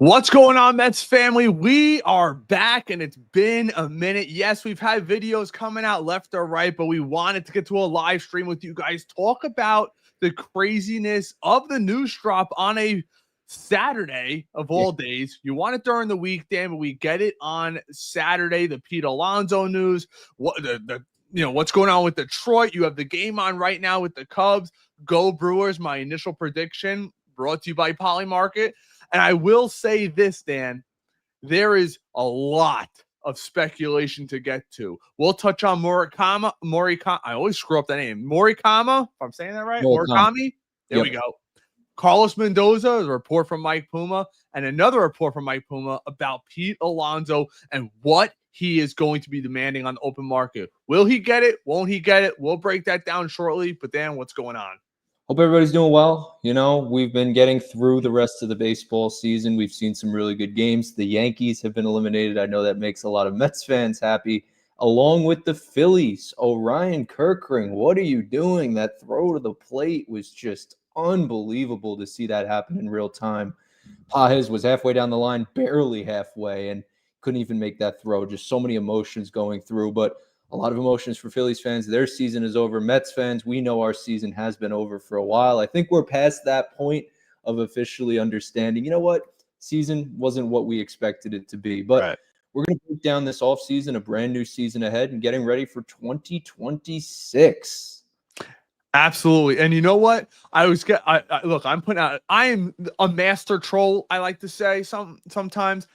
What's going on, Mets family? We are back, and it's been a minute. Yes, we've had videos coming out left or right, but we wanted to get to a live stream with you guys, talk about the craziness of the news drop on a Saturday of all days. You want it during the week, Dan, but we get it on Saturday. The Pete Alonso news, what's going on with Detroit. You have the game on right now with the Cubs. Go Brewers, my initial prediction, brought to you by Polymarket. And I will say this, Dan, there is a lot of speculation to get to. We'll touch on Morikama. I always screw up the name. Morikama, if I'm saying that right. Murakami. There we go. Carlos Mendoza, a report from Mike Puma, and another report from Mike Puma about Pete Alonso and what he is going to be demanding on the open market. Will he get it? Won't he get it? We'll break that down shortly. But Dan, what's going on? Hope everybody's doing well. You know, we've been getting through the rest of the baseball season. We've seen some really good games. The Yankees have been eliminated. I know that makes a lot of Mets fans happy, along with the Phillies. Orion Kirkring, what are you doing? That throw to the plate was just unbelievable to see that happen in real time. Pajes was halfway down the line, barely halfway, and couldn't even make that throw. Just so many emotions going through, but a lot of emotions for Phillies fans. Their season is over. Mets fans, we know our season has been over for a while. I think we're past that point of officially understanding, you know what, season wasn't what we expected it to be. But We're going to break down this offseason, a brand new season ahead, and getting ready for 2026. Absolutely. And you know what? Look, I am a master troll, I like to say sometimes.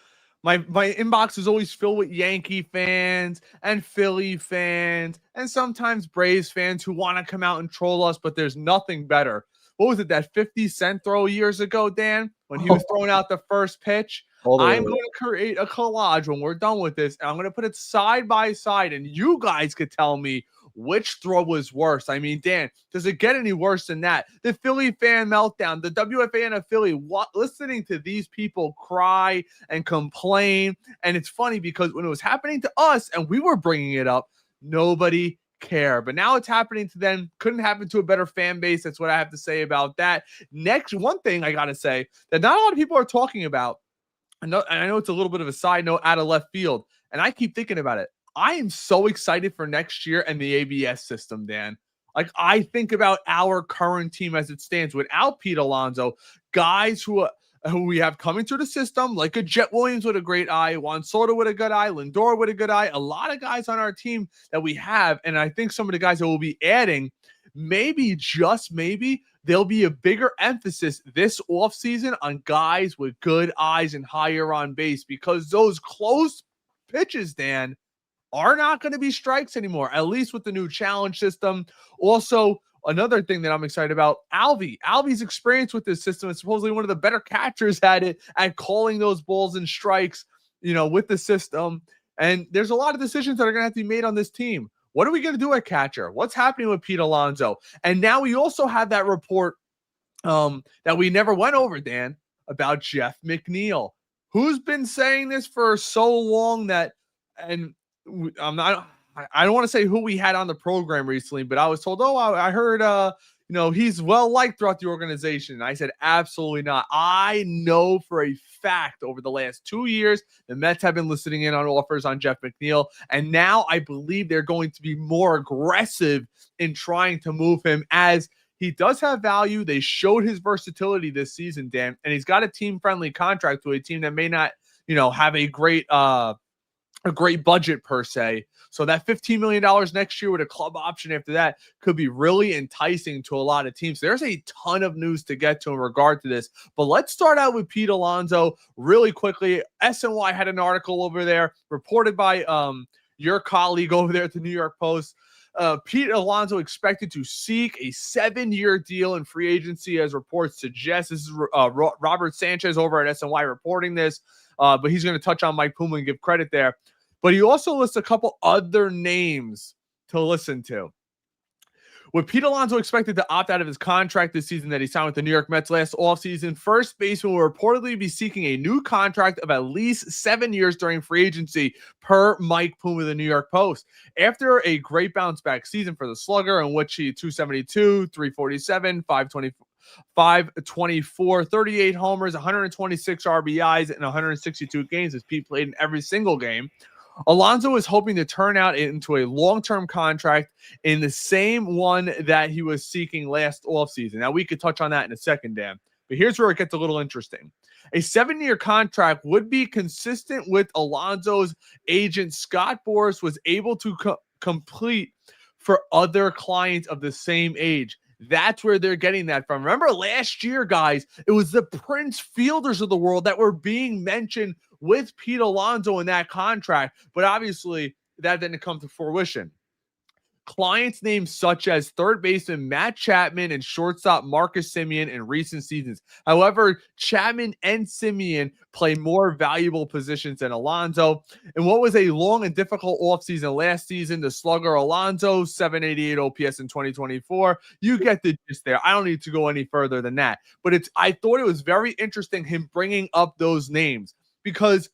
My inbox is always filled with Yankee fans and Philly fans and sometimes Braves fans who want to come out and troll us, but there's nothing better. What was it, that 50-cent throw years ago, Dan, when he was throwing out the first pitch? I'm going to create a collage when we're done with this, and I'm going to put it side by side, and you guys could tell me which throw was worse. I mean, Dan, does it get any worse than that? The Philly fan meltdown, the WFAN of Philly, listening to these people cry and complain. And it's funny because when it was happening to us and we were bringing it up, nobody cared. But now it's happening to them. Couldn't happen to a better fan base. That's what I have to say about that. Next, one thing I got to say that not a lot of people are talking about, and I know it's a little bit of a side note out of left field, and I keep thinking about it. I am so excited for next year and the ABS system, Dan. Like, I think about our current team as it stands without Pete Alonso, guys who we have coming through the system, like a Jet Williams with a great eye, Juan Soto with a good eye, Lindor with a good eye, a lot of guys on our team that we have. And I think some of the guys that we'll be adding, maybe, just maybe, there'll be a bigger emphasis this offseason on guys with good eyes and higher on base, because those close pitches, Dan, are not going to be strikes anymore, at least with the new challenge system. Also, another thing that I'm excited about, Alvy's experience with this system is supposedly one of the better catchers at calling those balls and strikes, with the system. And there's a lot of decisions that are going to have to be made on this team. What are we going to do at catcher? What's happening with Pete Alonso? And now we also have that report that we never went over, Dan, about Jeff McNeil, who's been saying this for so long that, and I don't want to say who we had on the program recently, but I was told, I heard, he's well liked throughout the organization. And I said, absolutely not. I know for a fact over the last 2 years, the Mets have been listening in on offers on Jeff McNeil. And now I believe they're going to be more aggressive in trying to move him, as he does have value. They showed his versatility this season, Dan, and he's got a team-friendly contract to a team that may not, have a great budget per se. So that $15 million next year with a club option after that could be really enticing to a lot of teams. There's a ton of news to get to in regard to this, but let's start out with Pete Alonso really quickly. SNY had an article over there reported by your colleague over there at the New York Post. Pete Alonso expected to seek a 7-year deal in free agency, as reports suggest. This is Robert Sanchez over at SNY reporting this. But he's going to touch on Mike Puma and give credit there. But he also lists a couple other names to listen to. With Pete Alonso expected to opt out of his contract this season that he signed with the New York Mets last offseason, first baseman will reportedly be seeking a new contract of at least 7 years during free agency, per Mike Puma of the New York Post. After a great bounce-back season for the slugger, in which he 272, 347, 524, .524, 38 homers, 126 RBIs in 162 games as Pete played in every single game. Alonso is hoping to turn out into a long-term contract in the same one that he was seeking last offseason. Now, we could touch on that in a second, Dan, but here's where it gets a little interesting. A 7-year contract would be consistent with Alonso's agent, Scott Boras, was able to complete for other clients of the same age. That's where they're getting that from. Remember last year, guys, it was the Prince Fielders of the world that were being mentioned with Pete Alonso in that contract, but obviously that didn't come to fruition. Clients names such as third baseman Matt Chapman and shortstop Marcus Semien in recent seasons. However, Chapman and Semien play more valuable positions than Alonso. And what was a long and difficult offseason last season, the slugger Alonso, 788 OPS in 2024. You get the gist there. I don't need to go any further than that. But I thought it was very interesting him bringing up those names because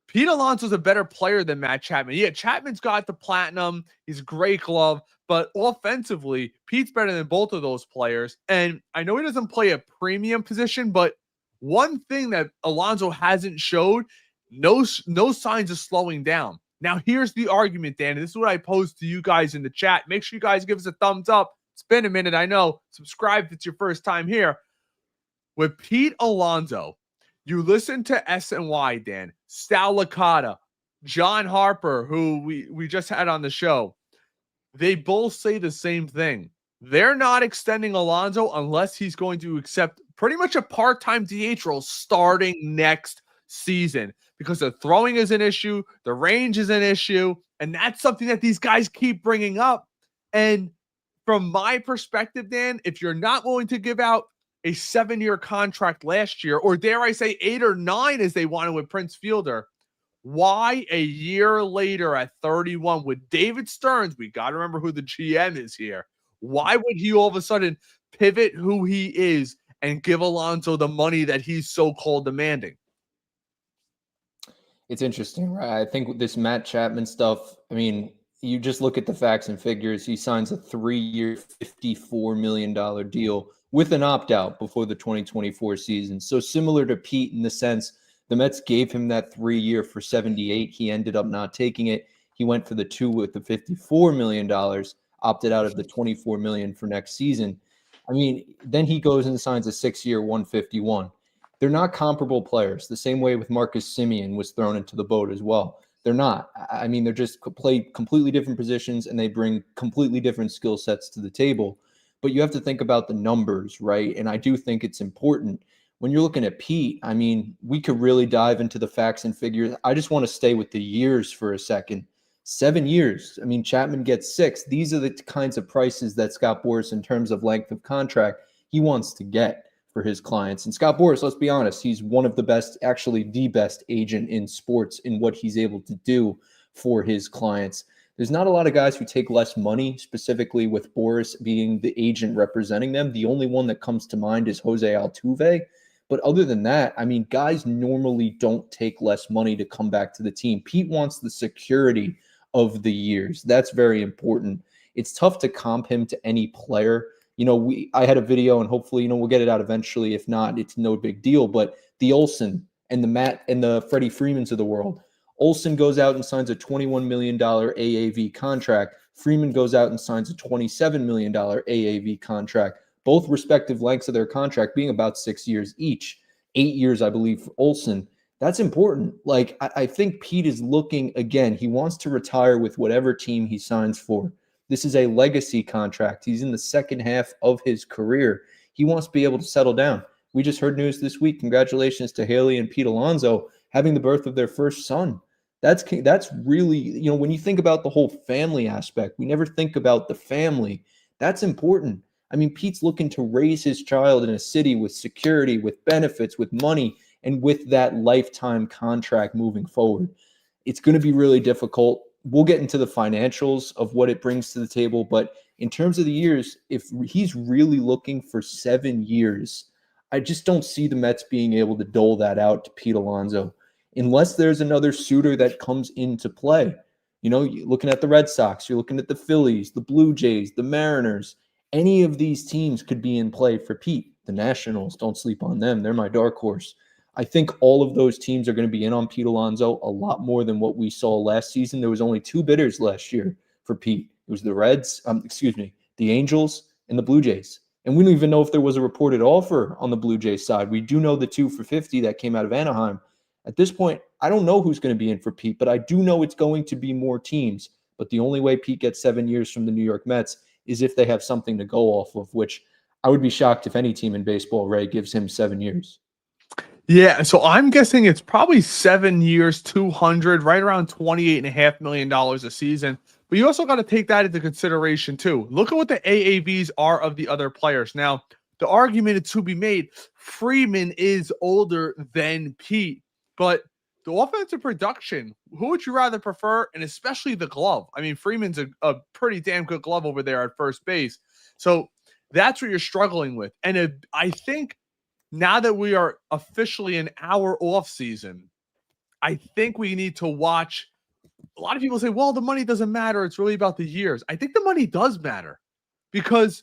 Pete Alonso's a better player than Matt Chapman. Yeah, Chapman's got the platinum. He's a great glove. But offensively, Pete's better than both of those players. And I know he doesn't play a premium position, but one thing that Alonso hasn't showed, no signs of slowing down. Now, here's the argument, Dan. This is what I posed to you guys in the chat. Make sure you guys give us a thumbs up. It's been a minute, I know. Subscribe if it's your first time here. With Pete Alonso, you listen to SNY, Dan, Sal Licata, John Harper, who we just had on the show. They both say the same thing. They're not extending Alonso unless he's going to accept pretty much a part-time DH role starting next season because the throwing is an issue, the range is an issue, and that's something that these guys keep bringing up. And from my perspective, Dan, if you're not willing to give out a 7-year contract last year, or dare I say 8 or 9 as they wanted with Prince Fielder, why a year later at 31 with David Stearns, we got to remember who the GM is here, why would he all of a sudden pivot who he is and give Alonso the money that he's so-called demanding? It's interesting, right? I think this Matt Chapman stuff, I mean, you just look at the facts and figures. He signs a 3-year, $54 million deal with an opt-out before the 2024 season. So similar to Pete in the sense the Mets gave him that 3-year for 78. He ended up not taking it. He went for the 2 with the $54 million, opted out of the $24 million for next season. I mean, then he goes and signs a 6-year, $151. They're not comparable players. The same way with Marcus Semien was thrown into the boat as well. They're not. I mean, they're just play completely different positions and they bring completely different skill sets to the table. But you have to think about the numbers, right? And I do think it's important. When you're looking at Pete, I mean, we could really dive into the facts and figures. I just want to stay with the years for a second. 7 years. I mean, Chapman gets 6. These are the kinds of prices that Scott Boras, in terms of length of contract, he wants to get for his clients. And Scott Boras, let's be honest, he's one of the best, actually the best agent in sports in what he's able to do for his clients. There's not a lot of guys who take less money, specifically with Boras being the agent representing them. The only one that comes to mind is Jose Altuve. But other than that, I mean, guys normally don't take less money to come back to the team. Pete wants the security of the years. That's very important. It's tough to comp him to any player. You know, I had a video and hopefully, you know, we'll get it out eventually. If not, it's no big deal. But the Olsen and the Matt and the Freddie Freemans of the world. Olsen goes out and signs a $21 million AAV contract. Freeman goes out and signs a $27 million AAV contract. Both respective lengths of their contract being about 6 years each. 8 years, I believe, for Olsen. That's important. Like, I think Pete is looking, again, he wants to retire with whatever team he signs for. This is a legacy contract. He's in the second half of his career. He wants to be able to settle down. We just heard news this week. Congratulations to Haley and Pete Alonso having the birth of their first son. That's really, you know, when you think about the whole family aspect, we never think about the family. That's important. I mean, Pete's looking to raise his child in a city with security, with benefits, with money, and with that lifetime contract moving forward. It's going to be really difficult. We'll get into the financials of what it brings to the table, but in terms of the years, if he's really looking for 7 years, I just don't see the Mets being able to dole that out to Pete Alonso unless there's another suitor that comes into play. You know, you're looking at the Red Sox, you're looking at the Phillies, the Blue Jays, the Mariners. Any of these teams could be in play for Pete. The Nationals, don't sleep on them. They're my dark horse. I think all of those teams are going to be in on Pete Alonso a lot more than what we saw last season. There was only 2 bidders last year for Pete. It was the Angels and the Blue Jays. And we don't even know if there was a reported offer on the Blue Jays side. We do know the 2 for $50 that came out of Anaheim. At this point, I don't know who's going to be in for Pete, but I do know it's going to be more teams. But the only way Pete gets 7 years from the New York Mets is if they have something to go off of, which I would be shocked if any team in baseball, Ray, gives him 7 years. Yeah, so I'm guessing it's probably 7 years, 200, right around $28.5 million a season. But you also got to take that into consideration too. Look at what the AAVs are of the other players. Now, the argument is to be made, Freeman is older than Pete, but the offensive production, who would you rather prefer? And especially the glove. I mean, Freeman's a pretty damn good glove over there at first base. So that's what you're struggling with. And I think now that we are officially in our off season, I think we need to watch. A lot of people say, well, the money doesn't matter. It's really about the years. I think the money does matter because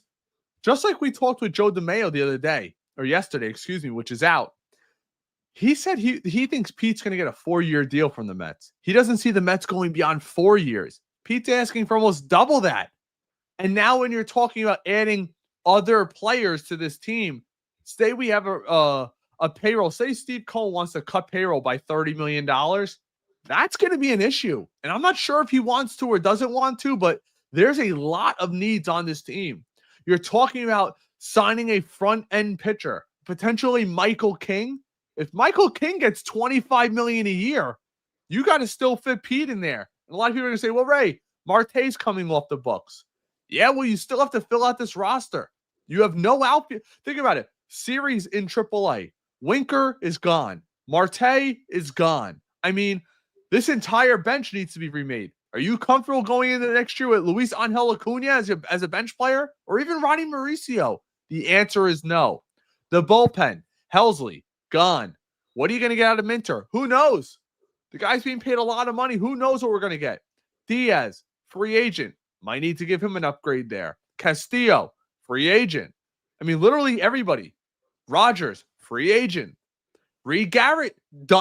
just like we talked with Joe DeMayo the other day, or yesterday, excuse me, which is out, he said he thinks Pete's going to get a 4-year deal from the Mets. He doesn't see the Mets going beyond 4 years. Pete's asking for almost double that. And now when you're talking about adding other players to this team, say we have a payroll. Say Steve Cohen wants to cut payroll by $30 million. That's going to be an issue. And I'm not sure if he wants to or doesn't want to, but there's a lot of needs on this team. You're talking about signing a front-end pitcher, potentially Michael King. If Michael King gets $25 million a year, you got to still fit Pete in there. And a lot of people are going to say, well, Ray, Marte's coming off the books. Yeah, well, you still have to fill out this roster. You have no outfield. Think about it. Series in AAA. Winker is gone. Marte is gone. I mean, this entire bench needs to be remade. Are you comfortable going into the next year with Luis Angel Acuna as a bench player? Or even Ronnie Mauricio? The answer is no. The bullpen, Helsley, gone. What are you going to get out of Minter? Who knows? The guy's being paid a lot of money. Who knows what we're going to get? Diaz, free agent. Might need to give him an upgrade there. Castillo, free agent. I mean, literally everybody. Rogers, free agent. Reed Garrett,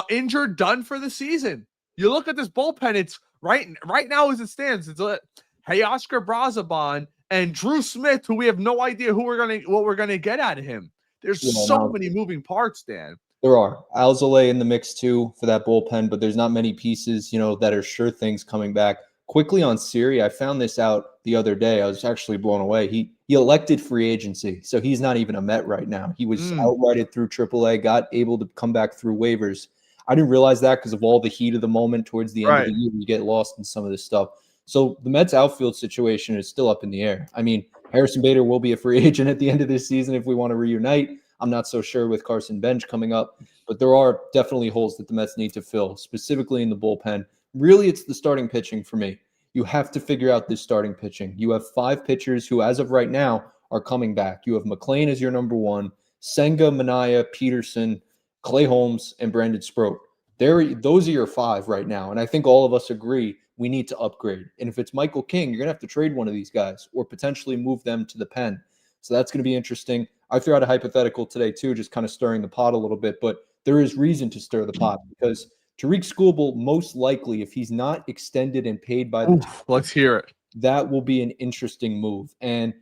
injured, done for the season. You look at this bullpen, it's right now as it stands, it's Oscar Brazaban and Drew Smith, who we have no idea what we're gonna get out of him. There's many moving parts, Dan. There are. Alzolay in the mix too for that bullpen, but there's not many pieces, that are sure things coming back. Quickly on Siri, I found this out the other day. I was actually blown away. He elected free agency, so he's not even a Met right now. He was outrighted through AAA, got able to come back through waivers. I didn't realize that because of all the heat of the moment towards the end of the year. You get lost in some of this stuff. So the Mets outfield situation is still up in the air. I mean, Harrison Bader will be a free agent at the end of this season if we want to reunite. I'm not so sure with Carson Bench coming up, but there are definitely holes that the Mets need to fill, specifically in the bullpen. Really, it's the starting pitching for me. You have to figure out this starting pitching. You have 5 pitchers who, as of right now, are coming back. You have McClain as your number 1, Senga, Minaya, Peterson, Clay Holmes, and Brandon Sproat. Those are your 5 right now. And I think all of us agree we need to upgrade. And if it's Michael King, you're going to have to trade one of these guys or potentially move them to the pen. So that's going to be interesting. I threw out a hypothetical today, too, just kind of stirring the pot a little bit. But there is reason to stir the pot because Tariq Skubal, most likely, if he's not extended and paid by the team, let's hear it. That will be an interesting move. And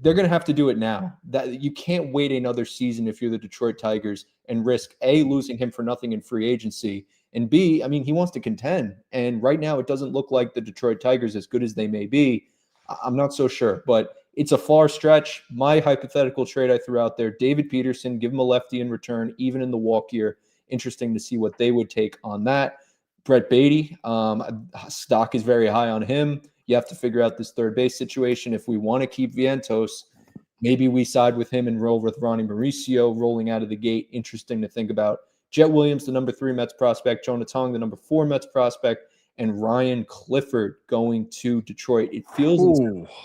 they're going to have to do it now. That you can't wait another season if you're the Detroit Tigers and risk A, losing him for nothing in free agency, and B, I mean, he wants to contend. And right now it doesn't look like the Detroit Tigers, as good as they may be, I'm not so sure. But it's a far stretch. My hypothetical trade I threw out there, David Peterson, give him a lefty in return, even in the walk year. Interesting to see what they would take on that. Brett Beatty, stock is very high on him. You have to figure out this third base situation. If we want to keep Vientos, maybe we side with him and roll with Ronnie Mauricio rolling out of the gate. Interesting to think about. Jet Williams, the number 3 Mets prospect. Jonah Tong, the number 4 Mets prospect. And Ryan Clifford going to Detroit. It feels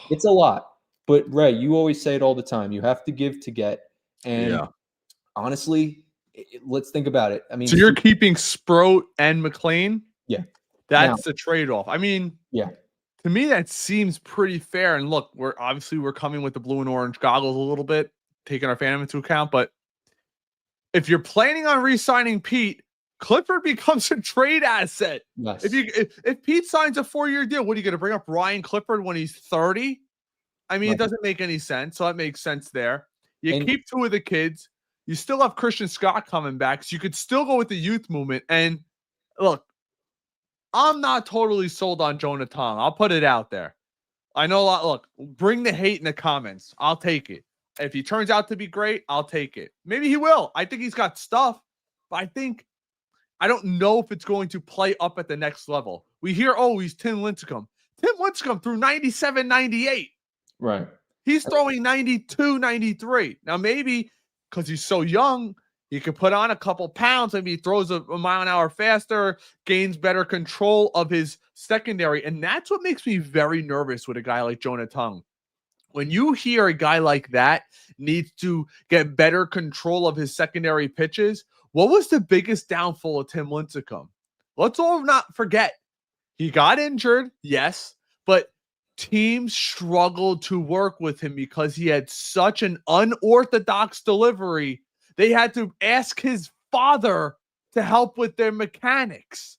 it's a lot. But, Ray, you always say it all the time. You have to give to get. And honestly, let's think about it. I mean, so you're keeping Sproat and McClain? Yeah. That's the trade-off. I mean, To me, that seems pretty fair. And look, we're coming with the blue and orange goggles a little bit, taking our fandom into account. But if you're planning on re-signing Pete, Clifford becomes a trade asset. Yes. If Pete signs a 4-year deal, what are you going to bring up Ryan Clifford when he's 30? I mean, Right. It doesn't make any sense. So that makes sense there. You And keep 2 of the kids. You still have Christian Scott coming back, so you could still go with the youth movement. And look, I'm not totally sold on Jonah Tong. I'll put it out there. I know a lot. Look, bring the hate in the comments. I'll take it. If he turns out to be great, I'll take it. Maybe he will. I think he's got stuff, but I don't know if it's going to play up at the next level. We hear, oh, he's Tim Lincecum. Tim Lincecum threw 97, 98. right. He's throwing 92, 93. Now, maybe because he's so young, he could put on a couple pounds. Maybe he throws a mile an hour faster, gains better control of his secondary. And that's what makes me very nervous with a guy like Jonah Tong. When you hear a guy like that needs to get better control of his secondary pitches, what was the biggest downfall of Tim Lincecum? Let's all not forget. He got injured, yes, but teams struggled to work with him because he had such an unorthodox delivery. They had to ask his father to help with their mechanics.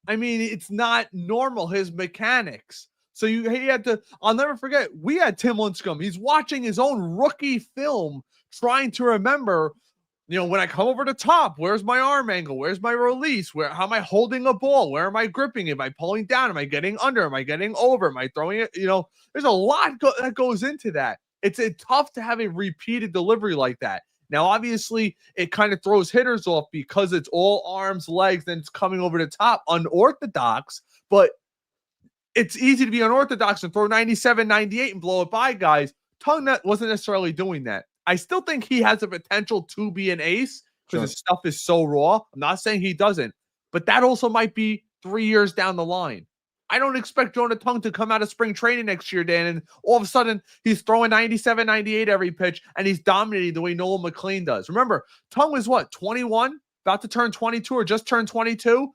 I mean, it's not normal, his mechanics. So he had to, I'll never forget, we had Tim Lincecum. He's watching his own rookie film, trying to remember, when I come over the top, where's my arm angle? Where's my release? How am I holding a ball? Where am I gripping? Am I pulling down? Am I getting under? Am I getting over? Am I throwing it? There's a lot that goes into that. It's tough to have a repeated delivery like that. Now, obviously, it kind of throws hitters off because it's all arms, legs, then it's coming over the top, unorthodox, but it's easy to be unorthodox and throw 97, 98 and blow it by guys. Tong wasn't necessarily doing that. I still think he has the potential to be an ace because his stuff is so raw. I'm not saying he doesn't, but that also might be 3 years down the line. I don't expect Jonah Tong to come out of spring training next year, Dan, and all of a sudden he's throwing 97, 98 every pitch, and he's dominating the way Nolan McLean does. Remember, Tong was 21? About to turn 22 or just turned 22?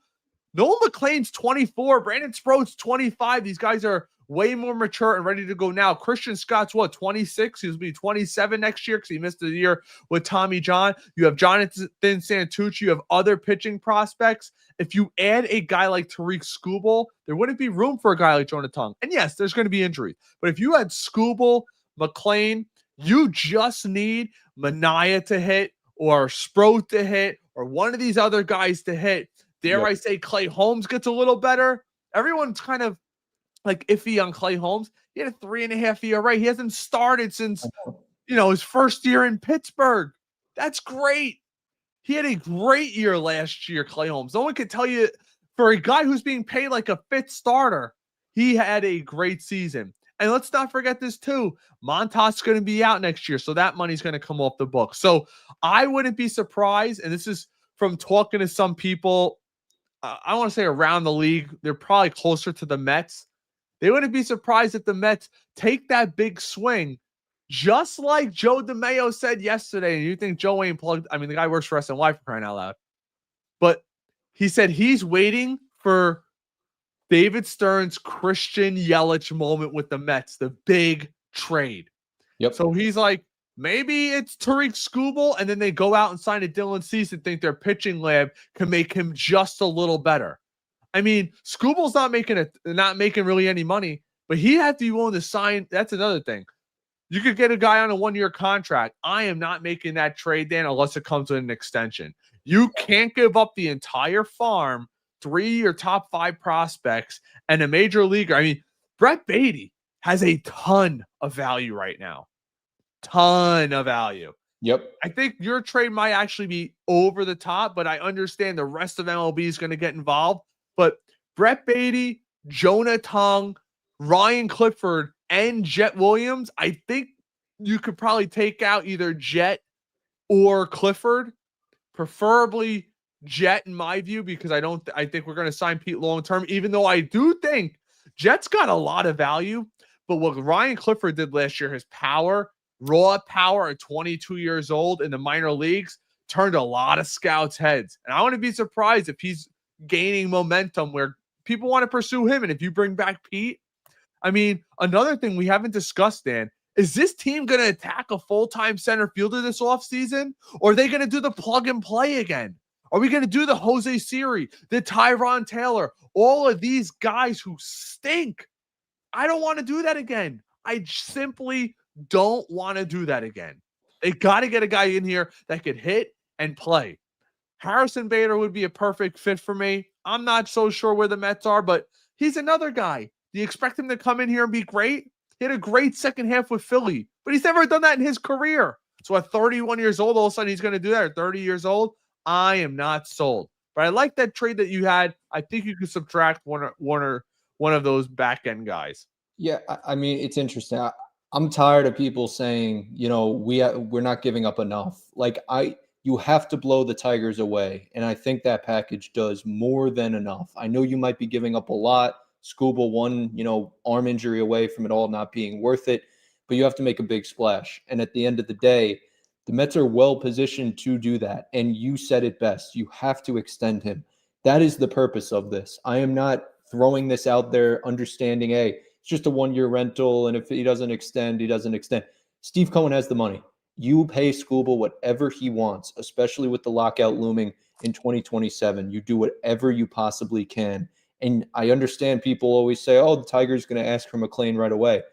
Nolan McLean's 24. Brandon Sproat's 25. These guys are way more mature and ready to go now. Christian Scott's 26? He'll be 27 next year because he missed a year with Tommy John. You have Jonathan Santucci. You have other pitching prospects. If you add a guy like Tariq Skubal, there wouldn't be room for a guy like Jonah Tong. And yes, there's going to be injuries. But if you had Skubal, McLean, you just need Mania to hit or Sproat to hit or one of these other guys to hit. Dare I say Clay Holmes gets a little better? Everyone's kind of like iffy on Clay Holmes. He had a 3.5 ERA. He hasn't started since, his first year in Pittsburgh. That's great. He had a great year last year, Clay Holmes. No one could tell you, for a guy who's being paid like a fifth starter, he had a great season. And let's not forget this too. Montas going to be out next year, so that money's going to come off the book. So I wouldn't be surprised, and this is from talking to some people, I want to say around the league, they're probably closer to the Mets. They wouldn't be surprised if the Mets take that big swing, just like Joe DeMayo said yesterday. And you think Joe ain't plugged? I mean, the guy works for SNY for crying out loud. But he said he's waiting for David Stearns' Christian Yelich moment with the Mets, the big trade. Yep. So he's like, maybe it's Tariq Skubal, and then they go out and sign a Dylan Cease and think their pitching lab can make him just a little better. I mean, Skubal's not making really any money, but he had to be willing to sign. That's another thing. You could get a guy on a 1-year contract. I am not making that trade, Dan, unless it comes with an extension. You can't give up the entire farm, 3 or top 5 prospects, and a major leaguer. I mean, Brett Beatty has a ton of value right now. Ton of value. Yep. I think your trade might actually be over the top, but I understand the rest of MLB is going to get involved. But Brett Beatty, Jonah Tong, Ryan Clifford, and Jet Williams, I think you could probably take out either Jet or Clifford, preferably Jet in my view, because I think we're going to sign Pete long term, even though I do think Jet's got a lot of value. But what Ryan Clifford did last year, his power, raw power at 22 years old in the minor leagues, turned a lot of scouts' heads. And I wouldn't be surprised if he's gaining momentum where people want to pursue him. And if you bring back Pete, I mean, another thing we haven't discussed, Dan, is this team going to attack a full-time center fielder this offseason? Or are they going to do the plug and play again? Are we going to do the Jose Siri, the Tyron Taylor, all of these guys who stink? I don't want to do that again. I simply don't want to do that again. They got to get a guy in here that could hit and play. Harrison Bader would be a perfect fit for me. I'm not so sure where the Mets are, but he's another guy. Do you expect him to come in here and be great? He had a great second half with Philly, but he's never done that in his career. So at 31 years old, all of a sudden he's going to do that at 30 years old. I am not sold. But I like that trade that you had. I think you could subtract one of those back end guys. Yeah, I mean, it's interesting. I'm tired of people saying, we're not giving up enough. You have to blow the Tigers away, and I think that package does more than enough. I know you might be giving up a lot. Skubal one, arm injury away from it all not being worth it, but you have to make a big splash. And at the end of the day, the Mets are well positioned to do that. And you said it best. You have to extend him. That is the purpose of this. I am not throwing this out there understanding, hey, it's just a 1-year rental, and if he doesn't extend, he doesn't extend. Steve Cohen has the money. You pay Skubal whatever he wants, especially with the lockout looming in 2027. You do whatever you possibly can. And I understand people always say, oh, the Tigers going to ask for McClain right away.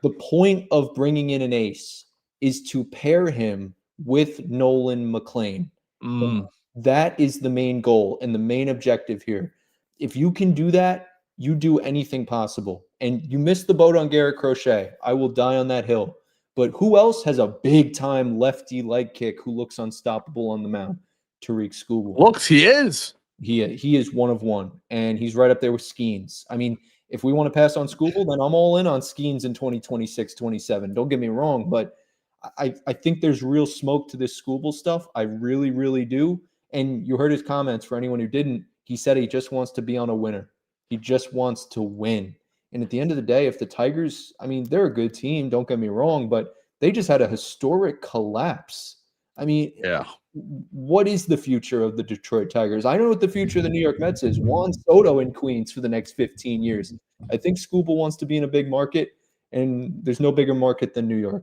The point of bringing in an ace is to pair him with Nolan McClain. That is the main goal and the main objective here. If you can do that, you do anything possible. And you missed the boat on Garrett Crochet. I will die on that hill. But who else has a big-time lefty leg kick who looks unstoppable on the mound? Tarik Skubal. He is. He is one of one, and he's right up there with Skeens. I mean, if we want to pass on Skubal, then I'm all in on Skeens in 2026, 27. Don't get me wrong, but I think there's real smoke to this Skubal stuff. I really, really do. And you heard his comments. For anyone who didn't, he said he just wants to be on a winner. He just wants to win. And at the end of the day, if the Tigers, I mean, they're a good team, don't get me wrong, but they just had a historic collapse. I mean, yeah. What is the future of the Detroit Tigers? I know what the future of the New York Mets is. Juan Soto in Queens for the next 15 years. I think Skubal wants to be in a big market, and there's no bigger market than New York.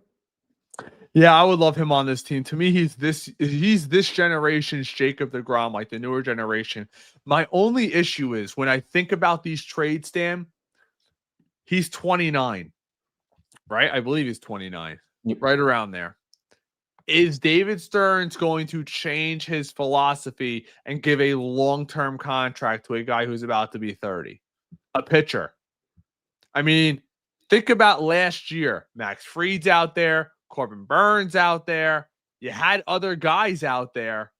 Yeah, I would love him on this team. To me, he's this generation's Jacob deGrom, like the newer generation. My only issue is when I think about these trades, Dan, he's 29, right? I believe he's 29, right around there. Is David Stearns going to change his philosophy and give a long-term contract to a guy who's about to be 30? A pitcher. I mean, think about last year. Max Fried's out there. Corbin Burns out there. You had other guys out there.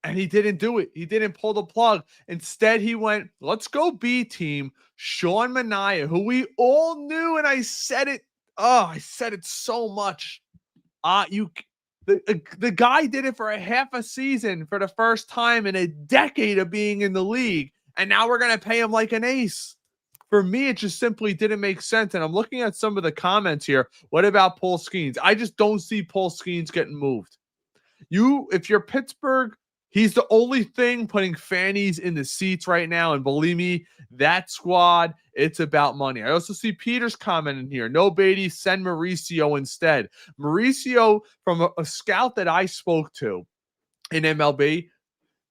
And he didn't do it. He didn't pull the plug. Instead, he went, let's go B team. Sean Manaea, who we all knew, and I said it. Oh, I said it so much. The guy did it for a half a season for the first time in a decade of being in the league, and now we're going to pay him like an ace. For me, it just simply didn't make sense, and I'm looking at some of the comments here. What about Paul Skeens? I just don't see Paul Skeens getting moved. If you're Pittsburgh, he's the only thing putting fannies in the seats right now, and believe me, that squad, it's about money. I also see Peter's comment in here. No Beatty, send Mauricio instead. Mauricio, from a scout that I spoke to in MLB,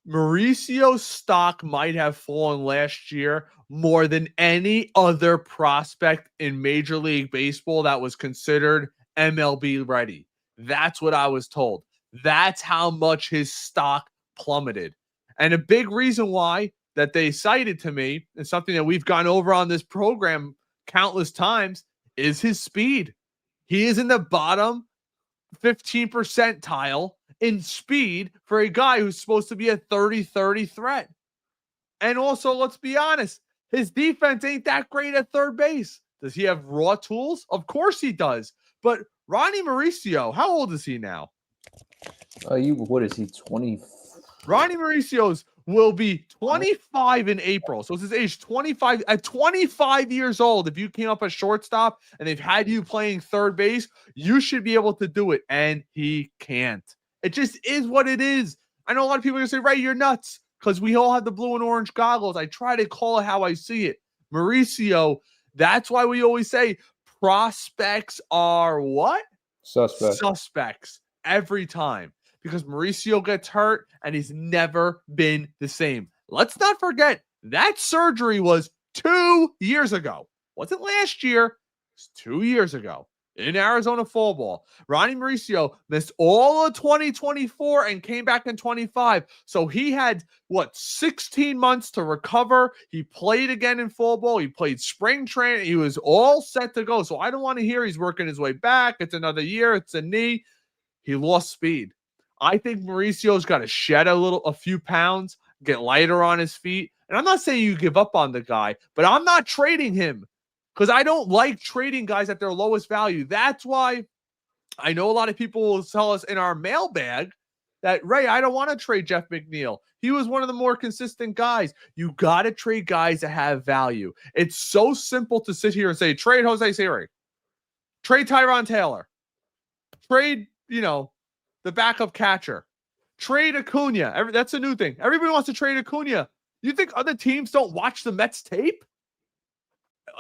Mauricio's stock might have fallen last year more than any other prospect in Major League Baseball that was considered MLB ready. That's what I was told. That's how much his stock plummeted. And a big reason why that they cited to me, and something that we've gone over on this program countless times, is his speed. He is in the bottom 15 percentile in speed for a guy who's supposed to be a 30-30 threat. And also, let's be honest, his defense ain't that great at third base. Does he have raw tools? Of course he does. But Ronnie Mauricio, how old is he now? What is he, 20? Ronnie Mauricio's will be 25 in April. So it's his age 25. At 25 years old, if you came up a shortstop and they've had you playing third base, you should be able to do it. And he can't. It just is what it is. I know a lot of people are going to say, Ray, you're nuts, because we all have the blue and orange goggles. I try to call it how I see it. Mauricio, That's why we always say prospects are what? Suspects every time, because Mauricio gets hurt and he's never been the same. Let's not forget that surgery was 2 years ago. Wasn't last year, it's 2 years ago in Arizona fall ball. Ronnie Mauricio missed all of 2024 and came back in 25. So he had, 16 months to recover. He played again in fall ball. He played spring training. He was all set to go. So I don't want to hear he's working his way back. It's another year. It's a knee. He lost speed. I think Mauricio's got to shed a few pounds, get lighter on his feet. And I'm not saying you give up on the guy, but I'm not trading him, because I don't like trading guys at their lowest value. That's why I know a lot of people will tell us in our mailbag that, Ray, I don't want to trade Jeff McNeil. He was one of the more consistent guys. You got to trade guys that have value. It's so simple to sit here and say, trade Jose Siri, trade Tyron Taylor, trade, the backup catcher, trade Acuna. That's a new thing. Everybody wants to trade Acuna. You think other teams don't watch the Mets tape?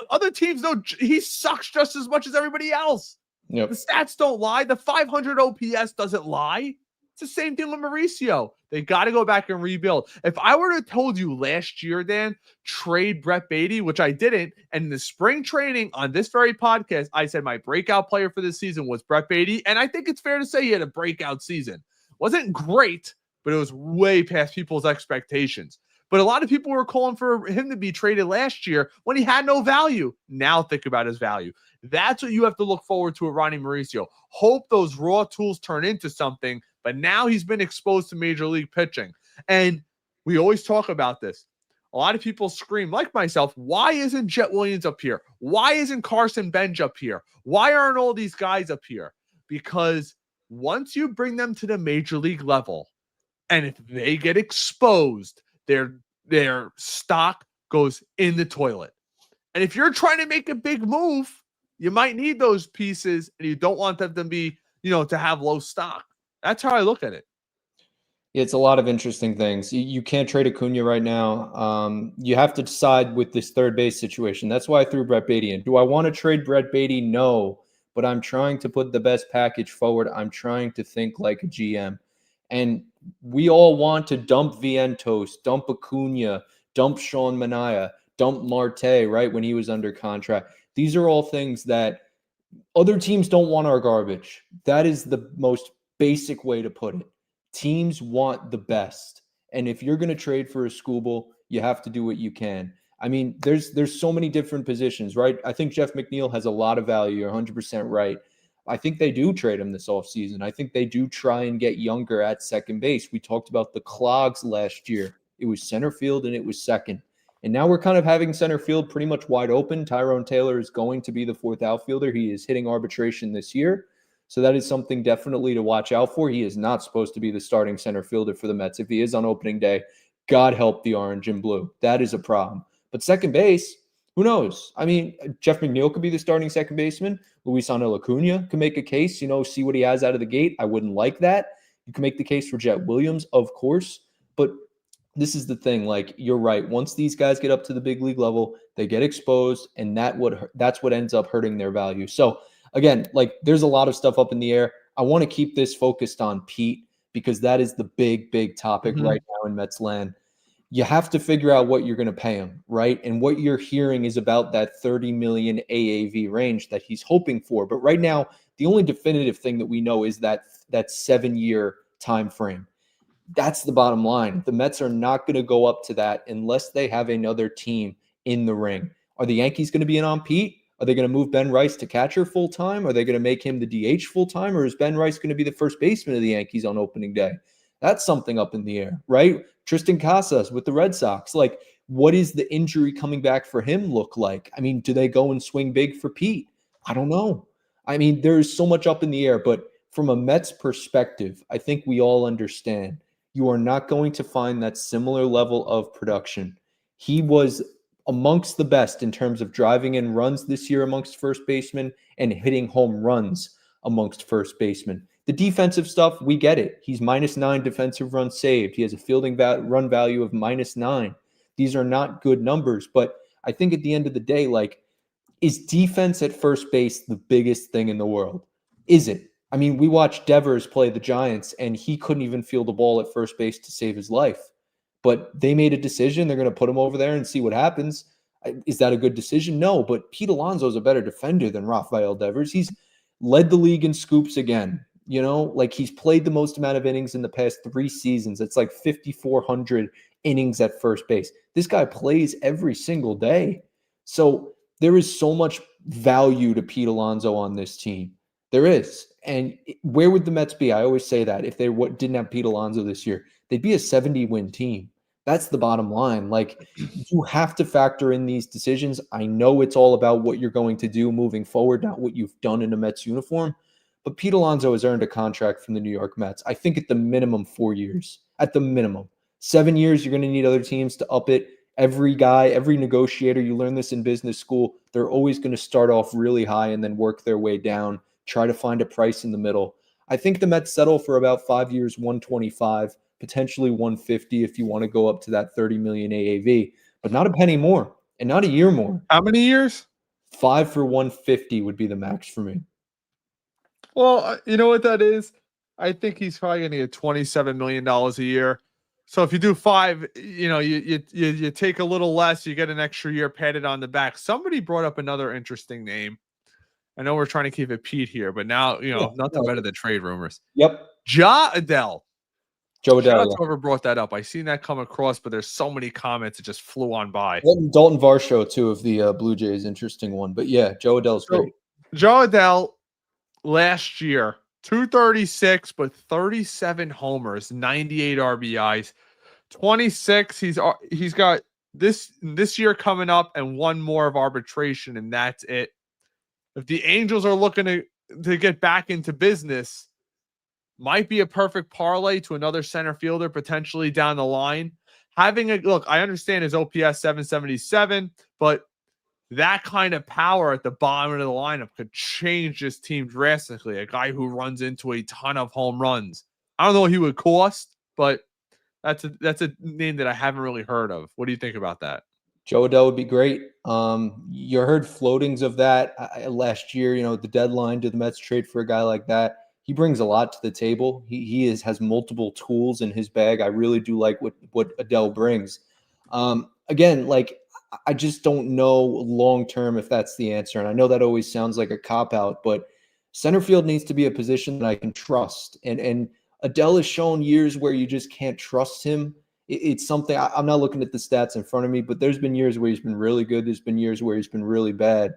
Other teams know he sucks just as much as everybody else. Yep. The stats don't lie. The 500 OPS doesn't lie. It's the same thing with Mauricio. They got to go back and rebuild. If I were to have told you last year, Dan, trade Brett Beatty, which I didn't, and in the spring training on this very podcast, I said my breakout player for this season was Brett Beatty, and I think it's fair to say he had a breakout season. Wasn't great, but it was way past people's expectations. But a lot of people were calling for him to be traded last year when he had no value. Now think about his value. That's what you have to look forward to with Ronnie Mauricio. Hope those raw tools turn into something, but now he's been exposed to major league pitching. And we always talk about this. A lot of people scream, like myself, why isn't Jet Williams up here? Why isn't Carson Bench up here? Why aren't all these guys up here? Because once you bring them to the major league level, and if they get exposed, their stock goes in the toilet. And if you're trying to make a big move, you might need those pieces, and you don't want them to be, to have low stock. That's how I look at it. It's a lot of interesting things. You can't trade Acuna right now. You have to decide with this third base situation. That's why I threw Brett Beatty in. Do I want to trade Brett Beatty? No, but I'm trying to put the best package forward. I'm trying to think like a GM. And we all want to dump Vientos, dump Acuna, dump Sean Manaea, dump Marte, right, when he was under contract. These are all things that other teams don't want our garbage. That is the most basic way to put it. Teams want the best. And if you're going to trade for a Skubal, you have to do what you can. I mean, there's so many different positions, right? I think Jeff McNeil has a lot of value. You're 100% right. I think they do trade him this offseason. I think they do try and get younger at second base. We talked about the clogs last year. It was center field and it was second. And now we're kind of having center field pretty much wide open. Tyrone Taylor is going to be the fourth outfielder. He is hitting arbitration this year. So that is something definitely to watch out for. He is not supposed to be the starting center fielder for the Mets. If he is on opening day, God help the orange and blue. That is a problem. But second base, who knows? I mean, Jeff McNeil could be the starting second baseman. Luis Angel Acuna can make a case, see what he has out of the gate. I wouldn't like that. You can make the case for Jet Williams, of course. But this is the thing. Like, you're right. Once these guys get up to the big league level, they get exposed, and that's what ends up hurting their value. So, again, there's a lot of stuff up in the air. I want to keep this focused on Pete because that is the big, big topic right now in Mets land. You have to figure out what you're going to pay him, right? And what you're hearing is about that 30 million AAV range that he's hoping for. But right now, the only definitive thing that we know is that 7-year time frame. That's the bottom line. The Mets are not going to go up to that unless they have another team in the ring. Are the Yankees going to be in on Pete? Are they going to move Ben Rice to catcher full-time? Are they going to make him the DH full-time? Or is Ben Rice going to be the first baseman of the Yankees on opening day? That's something up in the air, right? Tristan Casas with the Red Sox. What is the injury coming back for him look like? I mean, do they go and swing big for Pete? I don't know. I mean, there's so much up in the air. But from a Mets perspective, I think we all understand you are not going to find that similar level of production. He was amongst the best in terms of driving in runs this year amongst first basemen and hitting home runs amongst first basemen. The defensive stuff, we get it. He's -9 defensive runs saved. He has a fielding run value of -9. These are not good numbers, but I think at the end of the day, Is defense at first base the biggest thing in the world? Is it? I mean, we watched Devers play the Giants, and he couldn't even field the ball at first base to save his life. But they made a decision. They're going to put him over there and see what happens. Is that a good decision? No, but Pete Alonso is a better defender than Rafael Devers. He's led the league in scoops again. You know, like he's played the most amount of innings in the past 3 seasons. It's like 5,400 innings at first base. This guy plays every single day. So there is so much value to Pete Alonso on this team. There is. And where would the Mets be? I always say that if they didn't have Pete Alonso this year, they'd be a 70-win team. That's the bottom line. Like, you have to factor in these decisions. I know it's all about what you're going to do moving forward, not what you've done in a Mets uniform. But Pete Alonso has earned a contract from the New York Mets. I think at the minimum 4 years. At the minimum. 7 years, you're going to need other teams to up it. Every guy, every negotiator, you learn this in business school, they're always going to start off really high and then work their way down, try to find a price in the middle. I think the Mets settle for about 5 years, 125, potentially 150 if you want to go up to that 30 million AAV, but not a penny more and not a year more. How many years? 5 for 150 would be the max for me. Well, you know what that is? I think he's probably going to get $27 million a year. So if you do 5, you know, you take a little less, you get an extra year padded on the back. Somebody brought up another interesting name. I know we're trying to keep it Pete here, but now, you know, nothing better than trade rumors. Yep. Ja Adele. Joe Shout Adele. out to whoever brought that up. I seen that come across, but there's so many comments it just flew on by. Dalton Varsho, too, of the Blue Jays, interesting one. But yeah, Joe Adele's great. Joe Adele last year, 236, but 37 homers, 98 RBIs, 26. He's got this year coming up and one more of arbitration, and that's it. If the Angels are looking to get back into business, might be a perfect parlay to another center fielder potentially down the line. Having a look, I understand his OPS 777, but that kind of power at the bottom of the lineup could change this team drastically. A guy who runs into a ton of home runs. I don't know what he would cost, but that's a name that I haven't really heard of. What do you think about that? Joe Adele would be great. You heard floatings of that last year. You know, the deadline, did the Mets trade for a guy like that? He brings a lot to the table. He has multiple tools in his bag. I really do like what Adele brings. Again, like, I just don't know long term if that's the answer. And I know that always sounds like a cop out, but center field needs to be a position that I can trust. And Adele has shown years where you just can't trust him. It's something I'm not looking at the stats in front of me, but there's been years where he's been really good. There's been years where he's been really bad.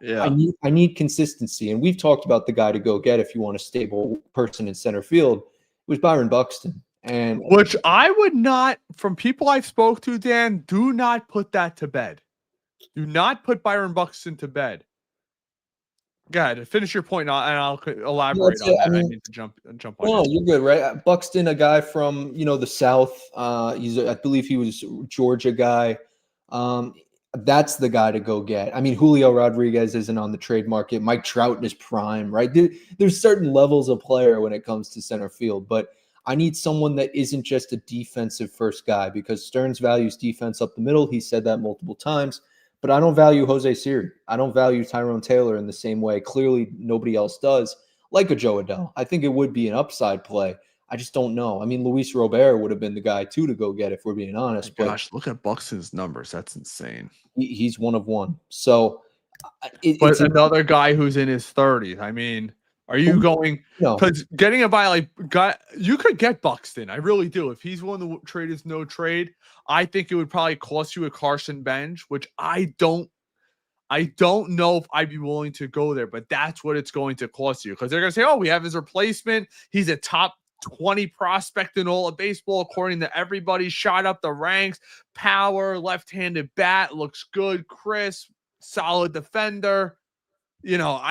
Yeah. I need consistency. And we've talked about the guy to go get if you want a stable person in center field. It was Byron Buxton. And which I would not, from people I've spoke to, Dan, do not put that to bed. Do not put Byron Buxton to bed. Go ahead, finish your point, and I'll elaborate on that. I need to jump on. No, you're good, right? Buxton, a guy from the South. I believe he was a Georgia guy. That's the guy to go get. I mean, Julio Rodriguez isn't on the trade market. Mike Trout in his prime, right? There's certain levels of player when it comes to center field, but I need someone that isn't just a defensive first guy because Stearns values defense up the middle. He said that multiple times, but I don't value Jose Siri. I don't value Tyrone Taylor in the same way. Clearly, nobody else does, like a Joe Adele. I think it would be an upside play. I just don't know. I mean, Luis Robert would have been the guy, too, to go get if we're being honest. Oh gosh, look at Buxton's numbers. That's insane. He's one of one. So, it's another guy who's in his 30s. I mean, are you going? Because getting a guy you could get Buxton. I really do. If he's willing to trade his no trade, I think it would probably cost you a Carson Bench, which I don't know if I'd be willing to go there, but that's what it's going to cost you because they're going to say, oh, we have his replacement. He's a top 20 prospect in all of baseball, according to everybody. Shot up the ranks, power, left-handed bat, looks good, crisp, solid defender. You know,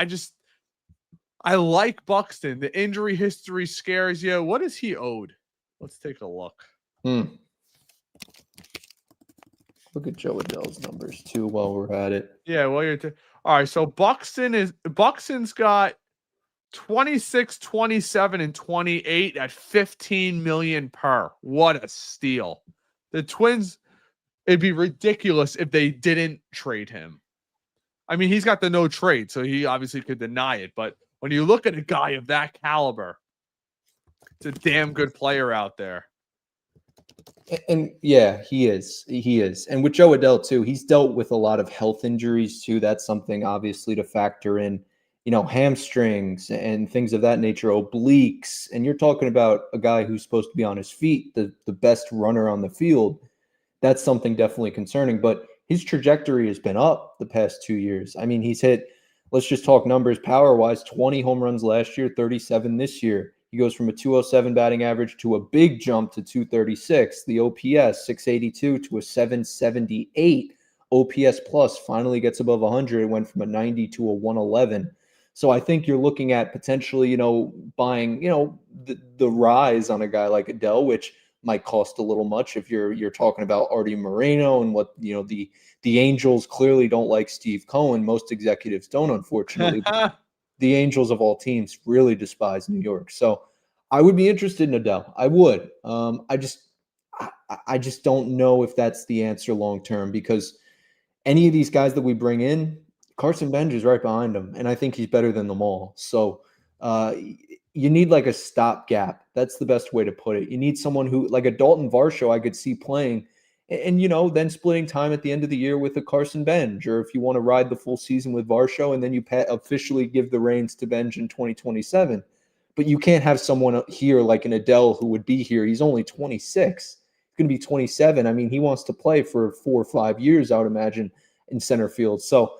I like Buxton. The injury history scares you. What is he owed? Let's take a look. Look at Joe Adele's numbers too while we're at it. Yeah, well, all right. So Buxton's got 26, 27, and 28 at 15 million per. What a steal. The Twins, it'd be ridiculous if they didn't trade him. I mean, he's got the no trade, so he obviously could deny it. But when you look at a guy of that caliber, it's a damn good player out there. And yeah, he is. He is. And with Joe Adell too, he's dealt with a lot of health injuries too. That's something obviously to factor in, hamstrings and things of that nature, obliques. And you're talking about a guy who's supposed to be on his feet, the best runner on the field. That's something definitely concerning. But his trajectory has been up the past 2 years. I mean, he's hit, let's just talk numbers power-wise, 20 home runs last year, 37 this year. He goes from a 207 batting average to a big jump to 236. The OPS, 682 to a 778. OPS plus finally gets above 100. It went from a 90 to a 111. So I think you're looking at potentially, buying, the rise on a guy like Adell, which might cost a little much if you're talking about Artie Moreno and what, the Angels clearly don't like Steve Cohen. Most executives don't, unfortunately. The Angels of all teams really despise New York. So I would be interested in Adell. I would. I just don't know if that's the answer long term, because any of these guys that we bring in, Carson Benj is right behind him, and I think he's better than them all. So you need like a stopgap. That's the best way to put it. You need someone who, like a Dalton Varsho, I could see playing, and then splitting time at the end of the year with a Carson Benj, or if you want to ride the full season with Varsho, and then you officially give the reins to Benj in 2027. But you can't have someone here like an Adell who would be here. He's only 26. He's going to be 27. I mean, he wants to play for 4 or 5 years, I would imagine, in center field. So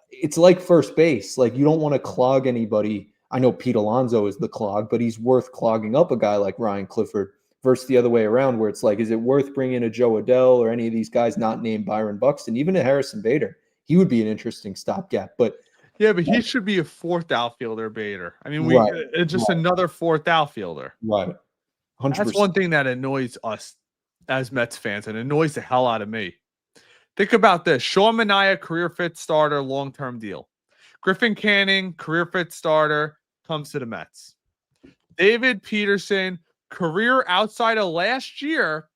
it's like first base. Like, you don't want to clog anybody. I know Pete Alonso is the clog, but he's worth clogging up a guy like Ryan Clifford, versus the other way around, where it's like, is it worth bringing a Joe Adell or any of these guys not named Byron Buxton, even a Harrison Bader? He would be an interesting stopgap. But yeah, but he should be a fourth outfielder, Bader. I mean, it's just right. another fourth outfielder. Right. 100%. That's one thing that annoys us as Mets fans, and annoys the hell out of me. Think about this. Sean Manaea, career fit starter, long-term deal. Griffin Canning, career fit starter, comes to the Mets. David Peterson, career outside of last year,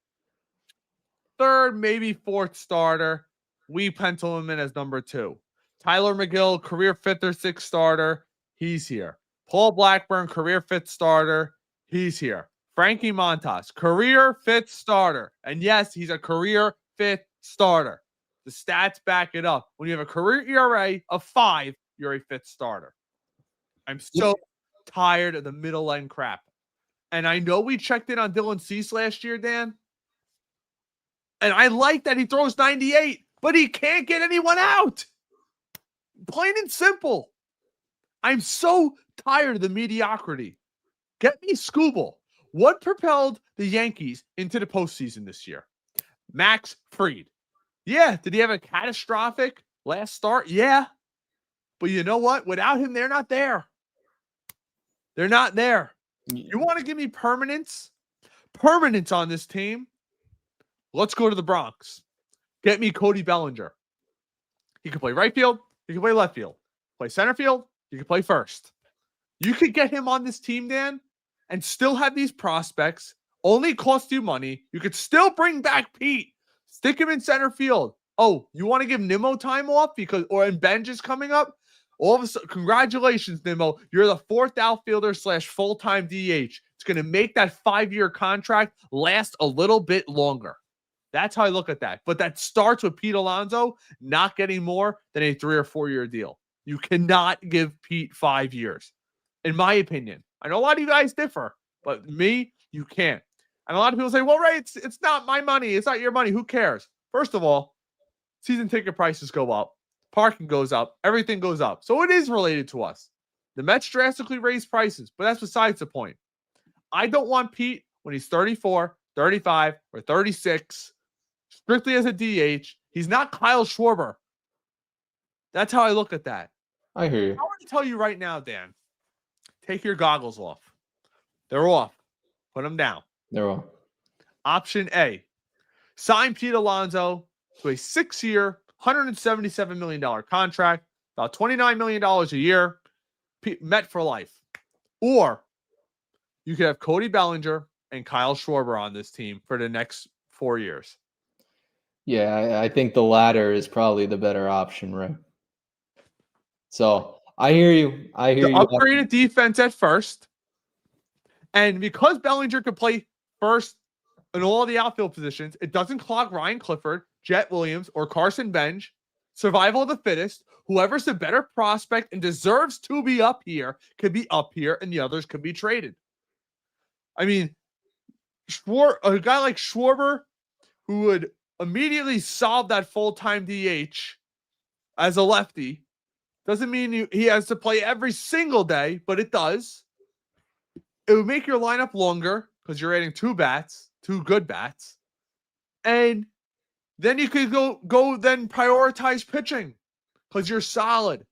third, maybe fourth starter. We pencil him in as number 2. Tyler McGill, career fifth or sixth starter. He's here. Paul Blackburn, career fifth starter. He's here. Frankie Montas, career fifth starter. And yes, he's a career fifth starter. The stats back it up. When you have a career ERA of 5, you're a fifth starter. I'm so tired of the middle end crap. And I know we checked in on Dylan Cease last year, Dan. And I like that he throws 98, but he can't get anyone out. Plain and simple. I'm so tired of the mediocrity. Get me Scooble. What propelled the Yankees into the postseason this year? Max Fried. Yeah, did he have a catastrophic last start? Yeah. But you know what? Without him, they're not there. They're not there. You want to give me permanence? Permanence on this team? Let's go to the Bronx. Get me Cody Bellinger. He can play right field. He can play left field. Play center field. You can play first. You could get him on this team, Dan, and still have these prospects. Only cost you money. You could still bring back Pete. Stick him in center field. Oh, you want to give Nimmo time off and Benj is coming up? All of a sudden, congratulations, Nimmo. You're the fourth outfielder / full-time DH. It's going to make that 5-year contract last a little bit longer. That's how I look at that. But that starts with Pete Alonso not getting more than a 3 or 4 year deal. You cannot give Pete 5 years, in my opinion. I know a lot of you guys differ, but me, you can't. And a lot of people say, well, Ray, it's not my money. It's not your money. Who cares? First of all, season ticket prices go up. Parking goes up. Everything goes up. So it is related to us. The Mets drastically raised prices, but that's besides the point. I don't want Pete when he's 34, 35, or 36, strictly as a DH. He's not Kyle Schwarber. That's how I look at that. I hear you. I want to tell you right now, Dan, take your goggles off. They're off. Put them down. They're off. Option A, sign Pete Alonso to a 6-year, $177 million contract, about $29 million a year, Met for life. Or you could have Cody Bellinger and Kyle Schwarber on this team for the next 4 years. Yeah, I think the latter is probably the better option, right? So I hear you. I hear The you. upgraded defense at first. And because Bellinger could play first in all the outfield positions, it doesn't clog Ryan Clifford, Jet Williams, or Carson Bench. Survival of the fittest. Whoever's the better prospect and deserves to be up here could be up here, and the others could be traded. I mean, a guy like Schwarber, who would immediately solve that full-time DH as a lefty, doesn't mean he has to play every single day, but it does. It would make your lineup longer because you're adding two good bats. And then you could go then prioritize pitching because you're solid.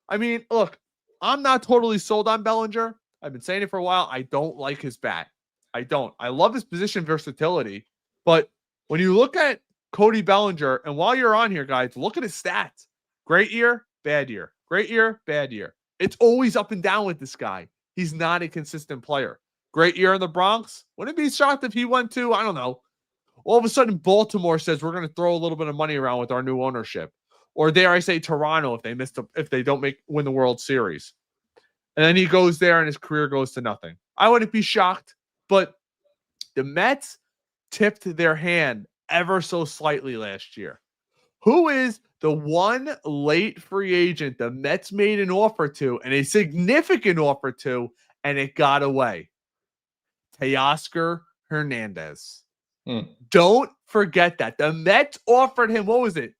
I mean, look, I'm not totally sold on Bellinger. I've been saying it for a while. I don't like his bat. I don't. I love his position versatility. But when you look at Cody Bellinger, and while you're on here, guys, look at his stats. Great year, bad year. Great year, bad year. It's always up and down with this guy. He's not a consistent player. Great year in the Bronx. Wouldn't be shocked if he went to, I don't know, all of a sudden Baltimore says we're going to throw a little bit of money around with our new ownership. Or dare I say Toronto if they don't win the World Series. And then he goes there and his career goes to nothing. I wouldn't be shocked, but the Mets tipped their hand ever so slightly last year. Who is the one late free agent the Mets made an offer to, and a significant offer to, and it got away? Teoscar Hernandez. Don't forget that. The Mets offered him, what was it?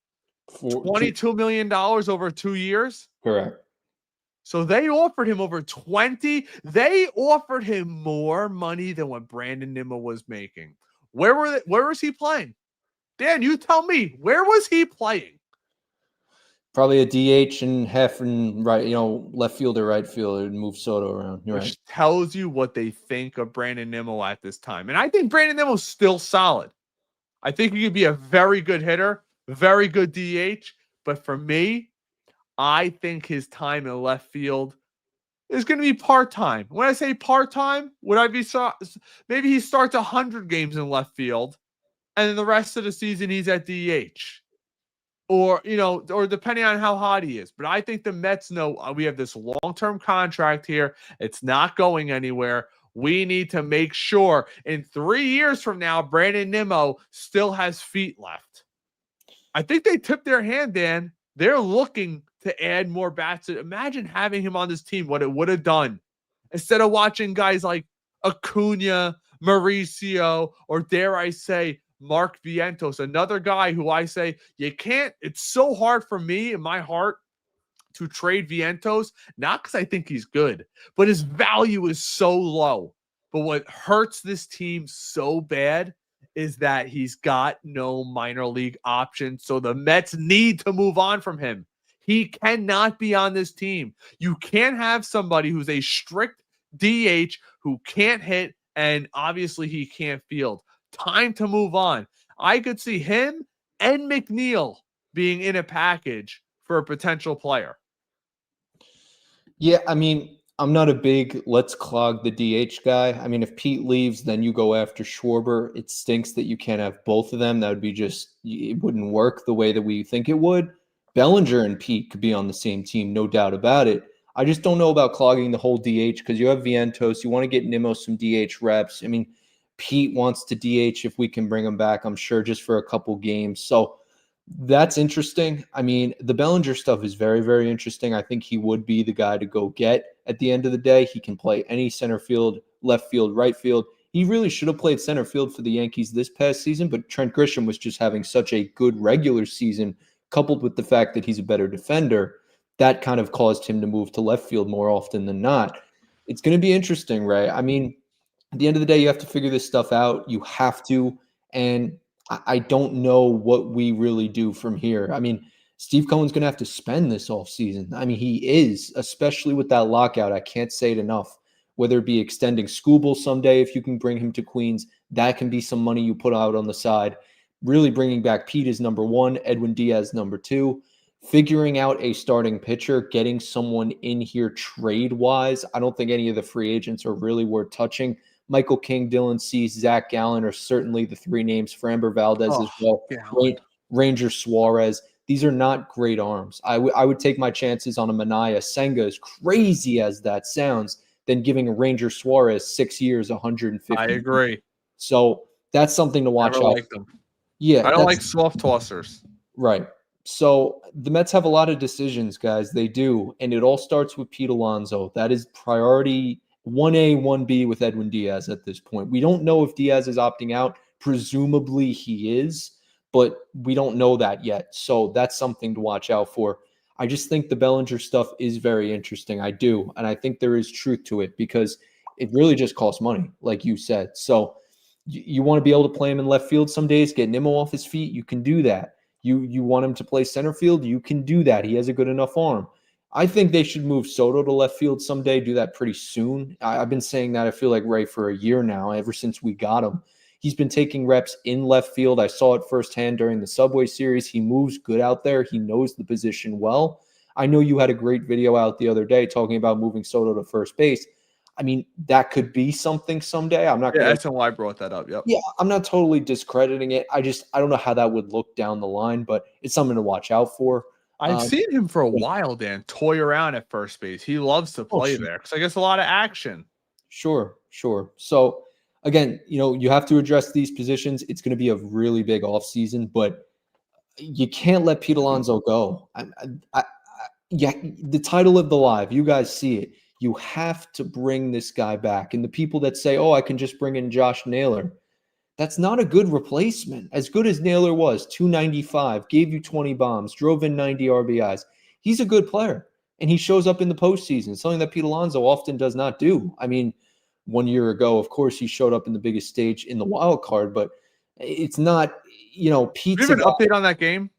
$22 million over 2 years? Correct. So they offered him over 20. They offered him more money than what Brandon Nimmo was making. Where was he playing? Dan, you tell me. Where was he playing? Probably a DH and half and right, left fielder, right fielder, and move Soto around. Which right. tells you what they think of Brandon Nimmo at this time. And I think Brandon Nimmo's still solid. I think he could be a very good hitter, very good DH. But for me, I think his time in left field is going to be part-time. When I say part-time, would I be maybe he starts 100 games in left field, and then the rest of the season he's at DH. Or depending on how hot he is. But I think the Mets know we have this long-term contract here. It's not going anywhere. We need to make sure in 3 years from now, Brandon Nimmo still has feet left. I think they tipped their hand, Dan. They're looking to add more bats. Imagine having him on this team, what it would have done. Instead of watching guys like Acuna, Mauricio, or dare I say, Mark Vientos, another guy who I say it's so hard for me in my heart to trade Vientos, not because I think he's good, but his value is so low. But what hurts this team so bad is that he's got no minor league options. So the Mets need to move on from him. He cannot be on this team. You can't have somebody who's a strict DH who can't hit, and obviously he can't field. Time to move on. I could see him and McNeil being in a package for a potential player. Yeah, I mean, I'm not a big let's clog the DH guy. I mean, if Pete leaves, then you go after Schwarber. It stinks that you can't have both of them. That would be it wouldn't work the way that we think it would. Bellinger and Pete could be on the same team, no doubt about it. I just don't know about clogging the whole DH because you have Vientos. You want to get Nimmo some DH reps. I mean, Pete wants to DH if we can bring him back, I'm sure, just for a couple games. So that's interesting. I mean, the Bellinger stuff is very, very interesting. I think he would be the guy to go get at the end of the day. He can play any center field, left field, right field. He really should have played center field for the Yankees this past season, but Trent Grisham was just having such a good regular season, coupled with the fact that he's a better defender. That kind of caused him to move to left field more often than not. It's going to be interesting, Ray. I mean, at the end of the day, you have to figure this stuff out. You have to. And I don't know what we really do from here. I mean, Steve Cohen's going to have to spend this offseason. I mean, he is, especially with that lockout. I can't say it enough. Whether it be extending Skubal someday, if you can bring him to Queens, that can be some money you put out on the side. Really bringing back Pete as number one, Edwin Diaz number two. Figuring out a starting pitcher, getting someone in here trade-wise. I don't think any of the free agents are really worth touching. Michael King, Dylan Cease, Zach Gallen are certainly the three names. Framber Valdez as well. Ranger Suarez. these are not great arms. I would take my chances on a Manaea Senga, as crazy as that sounds, than giving a Ranger Suarez 6 years, 150. I agree. So that's something to watch Never out. liked them. Yeah, I don't like soft tossers. right. So the Mets have a lot of decisions, guys. They do. And it all starts with Pete Alonso. That is priority 1A, 1B with Edwin Diaz at this point. We don't know if Diaz is opting out. Presumably he is, but we don't know that yet. So that's something to watch out for. I just think the Bellinger stuff is very interesting. I do. And I think there is truth to it because it really just costs money, like you said. So you want to be able to play him in left field some days, get Nimmo off his feet. You can do that. You want him to play center field? You can do that. He has a good enough arm. I think they should move Soto to left field someday, do that pretty soon. I've been saying that, I feel like, right, for a year now, ever since we got him. He's been taking reps in left field. I saw it firsthand during the Subway Series. He moves good out there. He knows the position well. I know you had a great video out the other day talking about moving Soto to first base. I mean, that could be something someday. I'm not Yeah, SNY brought that up. Yep. Yeah, I'm not totally discrediting it. I don't know how that would look down the line, but it's something to watch out for. I've seen him for a while, Dan, toy around at first base. He loves to play there because I guess a lot of action. Sure. So again, you have to address these positions. It's going to be a really big offseason, but you can't let Pete Alonso go. Yeah, the title of the live, you guys see it. You have to bring this guy back. And the people that say, oh, I can just bring in Josh Naylor, that's not a good replacement. As good as Naylor was, 295, gave you 20 bombs, drove in 90 RBIs. He's a good player, and he shows up in the postseason, something that Pete Alonso often does not do. I mean, 1 year ago, of course, he showed up in the biggest stage in the wild card, but it's not, Pete's. Do you have an update on that game?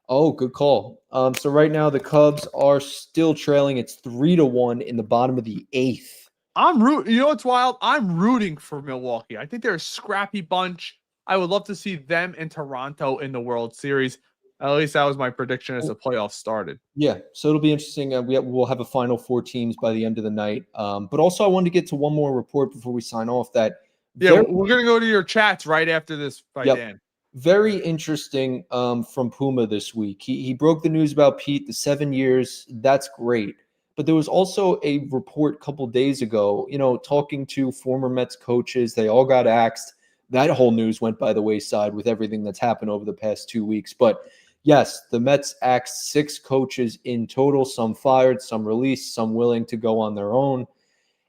Oh, good call. So right now the Cubs are still trailing. It's 3-1 in the bottom of the 8th. You know what's wild? I'm rooting for Milwaukee. I think they're a scrappy bunch. I would love to see them in Toronto in the World Series. At least that was my prediction as the playoffs started. Yeah, so it'll be interesting. We'll have a final 4 teams by the end of the night. But also I wanted to get to one more report before we sign off. We're going to go to your chats right after this by Dan. Very interesting from Puma this week. He broke the news about Pete, the 7 years. That's great. But there was also a report a couple days ago, talking to former Mets coaches. They all got axed. That whole news went by the wayside with everything that's happened over the past 2 weeks. But yes, the Mets axed 6 coaches in total, some fired, some released, some willing to go on their own.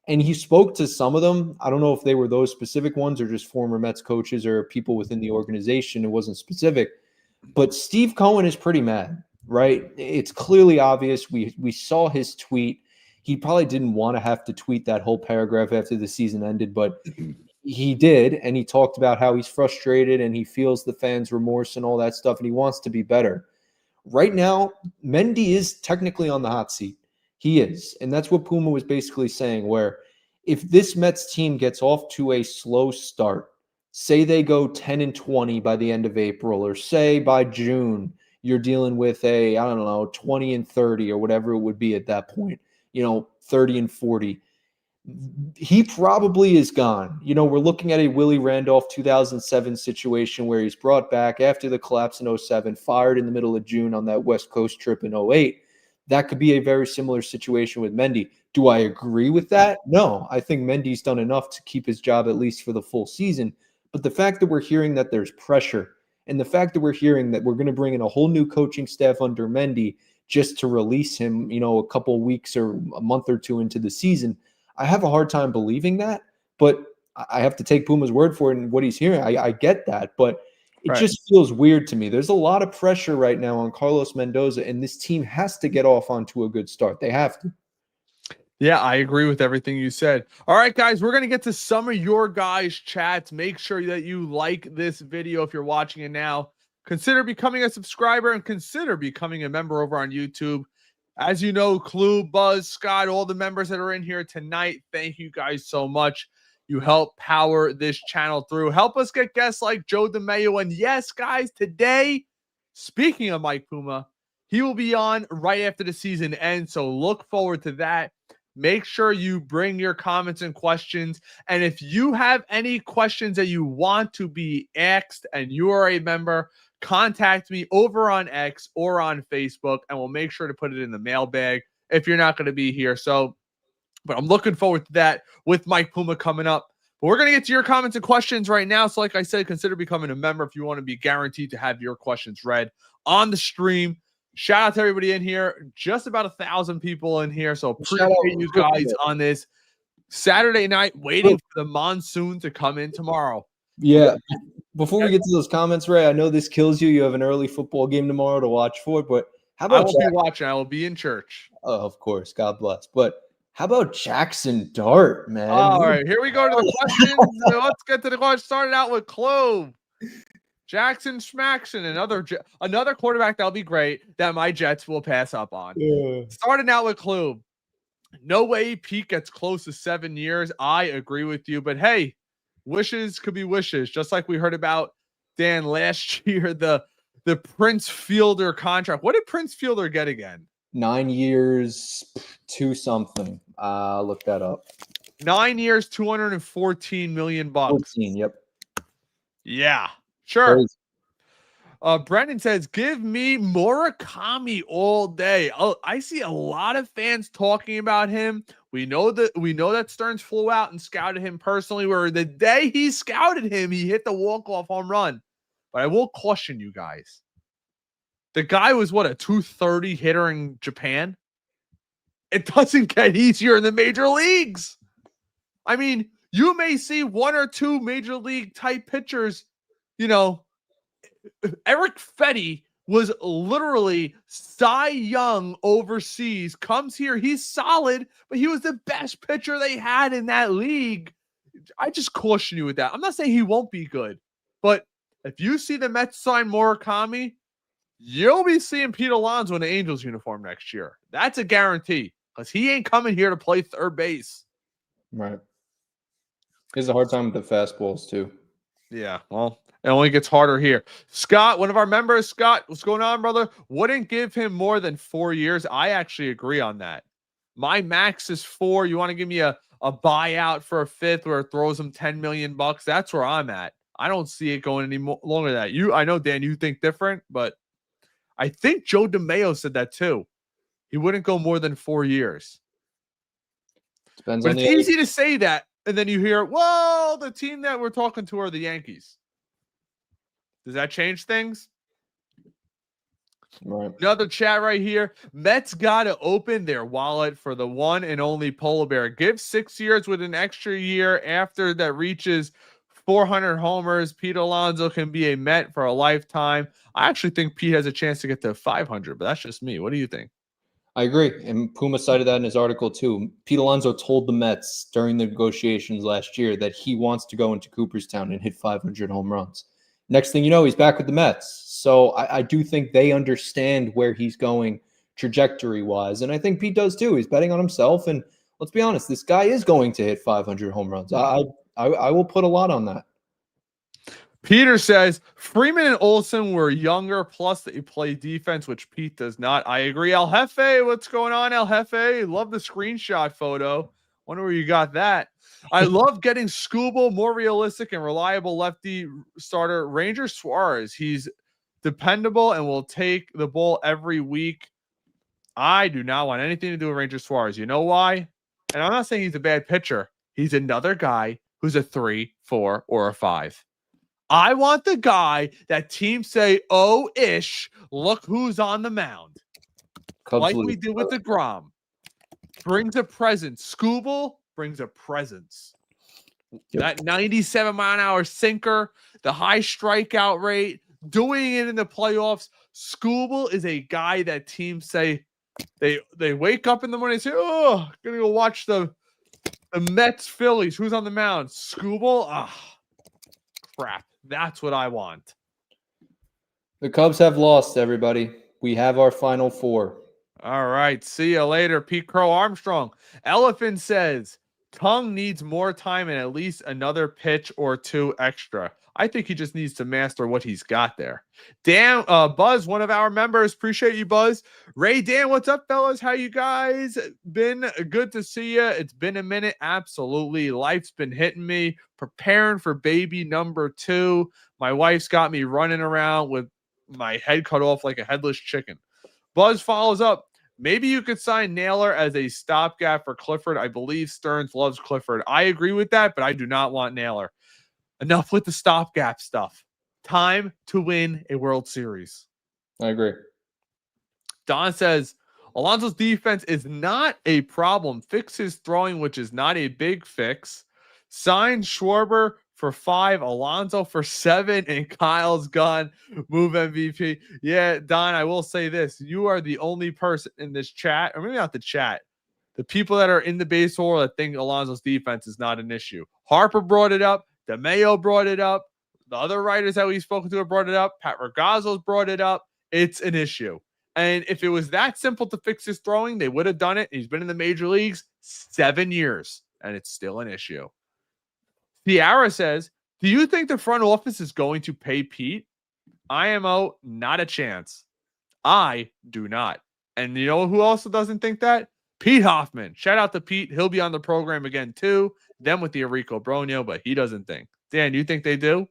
And he spoke to some of them. I don't know if they were those specific ones or just former Mets coaches or people within the organization. It wasn't specific. But Steve Cohen is pretty mad, right? It's clearly obvious. We saw his tweet. He probably didn't want to have to tweet that whole paragraph after the season ended, but he did. And he talked about how he's frustrated and he feels the fans' remorse and all that stuff, and he wants to be better. Right now, Mendy is technically on the hot seat. He is. And that's what Puma was basically saying, where if this Mets team gets off to a slow start, say they go 10-20 by the end of April, or say by June, you're dealing with 20-30 or whatever it would be at that point, 30-40. He probably is gone. We're looking at a Willie Randolph 2007 situation where he's brought back after the collapse in 2007, fired in the middle of June on that West Coast trip in 2008. That could be a very similar situation with Mendy. Do I agree with that? No. I think Mendy's done enough to keep his job at least for the full season. But the fact that we're hearing that there's pressure, and the fact that we're hearing that we're going to bring in a whole new coaching staff under Mendy just to release him, a couple of weeks or a month or two into the season, I have a hard time believing that. But I have to take Puma's word for it and what he's hearing. I get that. But it just feels weird to me. There's a lot of pressure right now on Carlos Mendoza, and this team has to get off onto a good start. They have to. Yeah, I agree with everything you said. All right, guys, we're going to get to some of your guys' chats. Make sure that you like this video if you're watching it now. Consider becoming a subscriber and consider becoming a member over on YouTube. As you know, Clue, Buzz, Scott, all the members that are in here tonight, thank you guys so much. You help power this channel through. Help us get guests like Joe DeMayo. And yes, guys, today, speaking of Mike Puma, he will be on right after the season ends. So look forward to that. Make sure you bring your comments and questions. And if you have any questions that you want to be asked and you are a member, contact me over on X or on Facebook, and we'll make sure to put it in the mailbag if you're not going to be here. So, but I'm looking forward to that with Mike Puma coming up. But we're going to get to your comments and questions right now. So like I said, consider becoming a member if you want to be guaranteed to have your questions read on the stream. Shout out to everybody in here. Just about 1,000 people in here. So appreciate you guys on this Saturday night, waiting for the monsoon to come in tomorrow. Yeah. Before we get to those comments, Ray, I know this kills you. You have an early football game tomorrow to watch for, but how about I won't be watching. I will be in church. Oh, of course. God bless. But how about Jackson Dart, man? All right, here we go to the questions. Let's get to the questions. Started out with Clove. Jackson Schmackson, another quarterback that'll be great that my Jets will pass up on. Yeah. Starting out with Clove. No way Pete gets close to 7 years. I agree with you, but hey, wishes could be wishes. Just like we heard about Dan last year, the Prince Fielder contract. What did Prince Fielder get again? 9 years, 2 something. Look that up. 9 years, $214 million. 14, yep. Yeah, sure. Brendan says, give me Murakami all day. Oh, I see a lot of fans talking about him. We know that Stearns flew out and scouted him personally, where the day he scouted him, he hit the walk-off home run. But I will caution you guys. The guy was, what, a 230 hitter in Japan? It doesn't get easier in the major leagues. I mean, you may see 1 or 2 major league type pitchers. You know, Eric Fetty was literally Cy Young overseas, comes here. He's solid, but he was the best pitcher they had in that league. I just caution you with that. I'm not saying he won't be good, but if you see the Mets sign Murakami, you'll be seeing Pete Alonso in the Angels uniform next year. That's a guarantee, because he ain't coming here to play third base. Right. He has a hard time with the fastballs, too. Yeah, well, it only gets harder here. Scott, one of our members, Scott, what's going on, brother? Wouldn't give him more than 4 years. I actually agree on that. My max is 4. You want to give me a buyout for a 5th where it throws him $10 million? That's where I'm at. I don't see it going any longer than that. I know, Dan, you think different, but I think Joe DeMayo said that too. He wouldn't go more than 4 years. Depends but on it's easy to say that, and then you hear, well, the team that we're talking to are the Yankees. Does that change things? Right. Another chat right here. Mets got to open their wallet for the one and only Polar Bear. Give 6 years with an extra year after that reaches 400 homers. Pete Alonso can be a Met for a lifetime. I actually think Pete has a chance to get to 500, but that's just me. What do you think? I agree. And Puma cited that in his article too. Pete Alonso told the Mets during the negotiations last year that he wants to go into Cooperstown and hit 500 home runs. Next thing you know, he's back with the Mets. So I do think they understand where he's going trajectory-wise. And I think Pete does too. He's betting on himself. And let's be honest, this guy is going to hit 500 home runs. I will put a lot on that. Peter says, Freeman and Olsen were younger, plus that you play defense, which Pete does not. I agree. El Jefe, what's going on, El Jefe? Love the screenshot photo. Wonder where you got that. I love getting Scooble, more realistic and reliable lefty starter. Ranger Suarez, he's dependable and will take the ball every week. I do not want anything to do with Ranger Suarez. You know why? And I'm not saying he's a bad pitcher. He's another guy who's a 3, 4, or a 5. I want the guy that teams say, oh, ish, look who's on the mound. Like we did with DeGrom. Brings a presence. Scooble brings a presence. Yep. That 97-mile-an-hour sinker, the high strikeout rate, doing it in the playoffs. Scooble is a guy that teams say, they wake up in the morning and say, oh, going to go watch the Mets Phillies. Who's on the mound? Scooble? Ah, crap. That's what I want. The Cubs have lost, everybody. We have our final 4. All right. See you later, Pete Crow Armstrong. Elephant says, Tongue needs more time and at least another pitch or 2 extra. I think he just needs to master what he's got there. Dan, Buzz, one of our members. Appreciate you, Buzz. Ray, Dan, what's up, fellas? How you guys been? Good to see you. It's been a minute. Absolutely. Life's been hitting me. Preparing for baby number 2. My wife's got me running around with my head cut off like a headless chicken. Buzz follows up. Maybe you could sign Naylor as a stopgap for Clifford. I believe Stearns loves Clifford. I agree with that, but I do not want Naylor. Enough with the stopgap stuff. Time to win a World Series. I agree. Don says, Alonso's defense is not a problem. Fix his throwing, which is not a big fix. Sign Schwarber for 5, Alonso for 7, and Kyle's gone. Move MVP. Yeah, Don, I will say this. You are the only person in this chat, or maybe not the chat, the people that are in the baseball world that think Alonso's defense is not an issue. Harper brought it up. DeMayo brought it up. The other writers that we've spoken to have brought it up. Pat Regazzo's brought it up. It's an issue. And if it was that simple to fix his throwing, they would have done it. He's been in the major leagues 7 years, and it's still an issue. Tiara says, do you think the front office is going to pay Pete? IMO, not a chance. I do not. And you know who also doesn't think that? Pete Hoffman. Shout out to Pete. He'll be on the program again, too. Them with the Enrico Bronio, but he doesn't think. Dan, you think they do?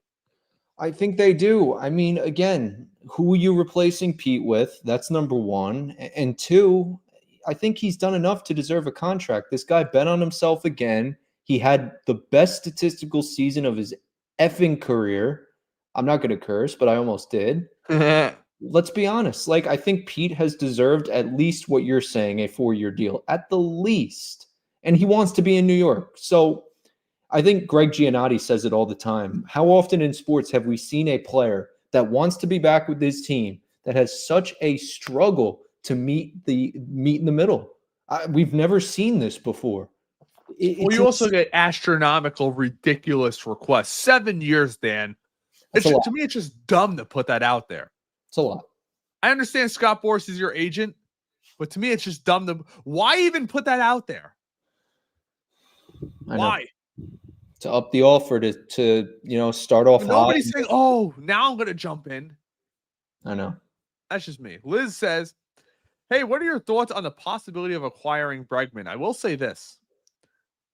I think they do. I mean, again, who are you replacing Pete with? That's number one. And two, I think he's done enough to deserve a contract. This guy bet on himself again. He had the best statistical season of his effing career. I'm not going to curse, but I almost did. Let's be honest. Like, I think Pete has deserved at least what you're saying, a 4-year deal, at the least. And he wants to be in New York. So I think Greg Giannotti says it all the time. How often in sports have we seen a player that wants to be back with his team that has such a struggle to meet in the middle? We've never seen this before. Well, you also get astronomical, ridiculous requests. 7 years, Dan. To me, it's just dumb to put that out there. It's a lot. I understand Scott Boras is your agent, but to me, it's just dumb to. Why even put that out there? Why? To up the offer to start off. Nobody's saying, "Oh, now I'm going to jump in." I know. That's just me. Liz says, "Hey, what are your thoughts on the possibility of acquiring Bregman?" I will say this: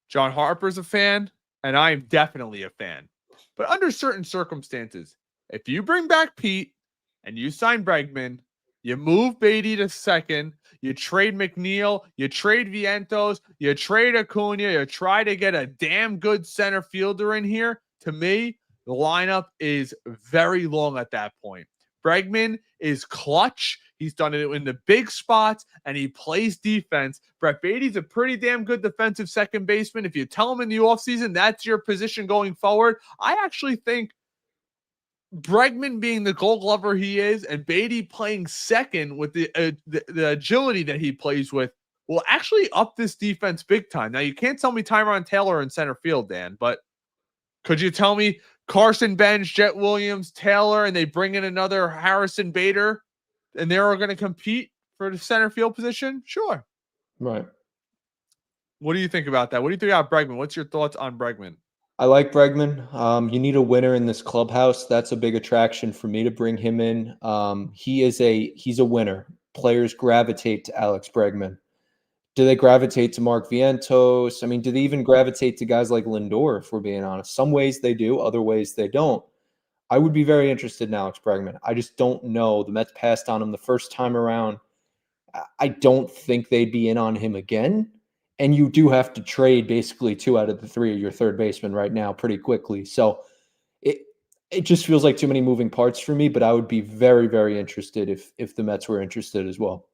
John Harper's a fan, and I am definitely a fan. But under certain circumstances, if you bring back Pete and you sign Bregman, you move Beatty to second, you trade McNeil, you trade Vientos, you trade Acuna, you try to get a damn good center fielder in here. To me, the lineup is very long at that point. Bregman is clutch. He's done it in the big spots, and he plays defense. Brett Beatty's a pretty damn good defensive second baseman. If you tell him in the offseason that's your position going forward, I actually think Bregman being the Gold Glover he is and Beatty playing second with the agility that he plays with will actually up this defense big time. Now, you can't tell me Tyron Taylor in center field, Dan, but could you tell me Carson Bench, Jet Williams, Taylor, and they bring in another Harrison Bader, and they're going to compete for the center field position? Sure. Right. What do you think about that? What do you think about Bregman? What's your thoughts on Bregman? I like Bregman. You need a winner in this clubhouse. That's a big attraction for me to bring him in. He's a winner. Players gravitate to Alex Bregman. Do they gravitate to Mark Vientos? I mean, do they even gravitate to guys like Lindor, if we're being honest? Some ways they do, other ways they don't. I would be very interested in Alex Bregman. I just don't know. The Mets passed on him the first time around. I don't think they'd be in on him again. And you do have to trade basically 2 out of the 3 of your third basemen right now pretty quickly. So it just feels like too many moving parts for me, but I would be very, very interested if the Mets were interested as well.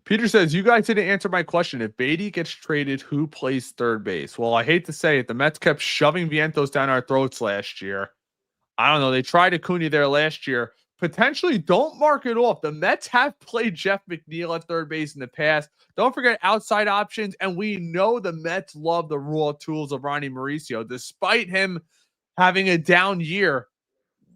Peter says, you guys didn't answer my question. If Beatty gets traded, who plays third base? Well, I hate to say it. The Mets kept shoving Vientos down our throats last year. I don't know. They tried Acuna there last year. Potentially, don't mark it off. The Mets have played Jeff McNeil at third base in the past. Don't forget outside options. And we know the Mets love the raw tools of Ronnie Mauricio. Despite him having a down year,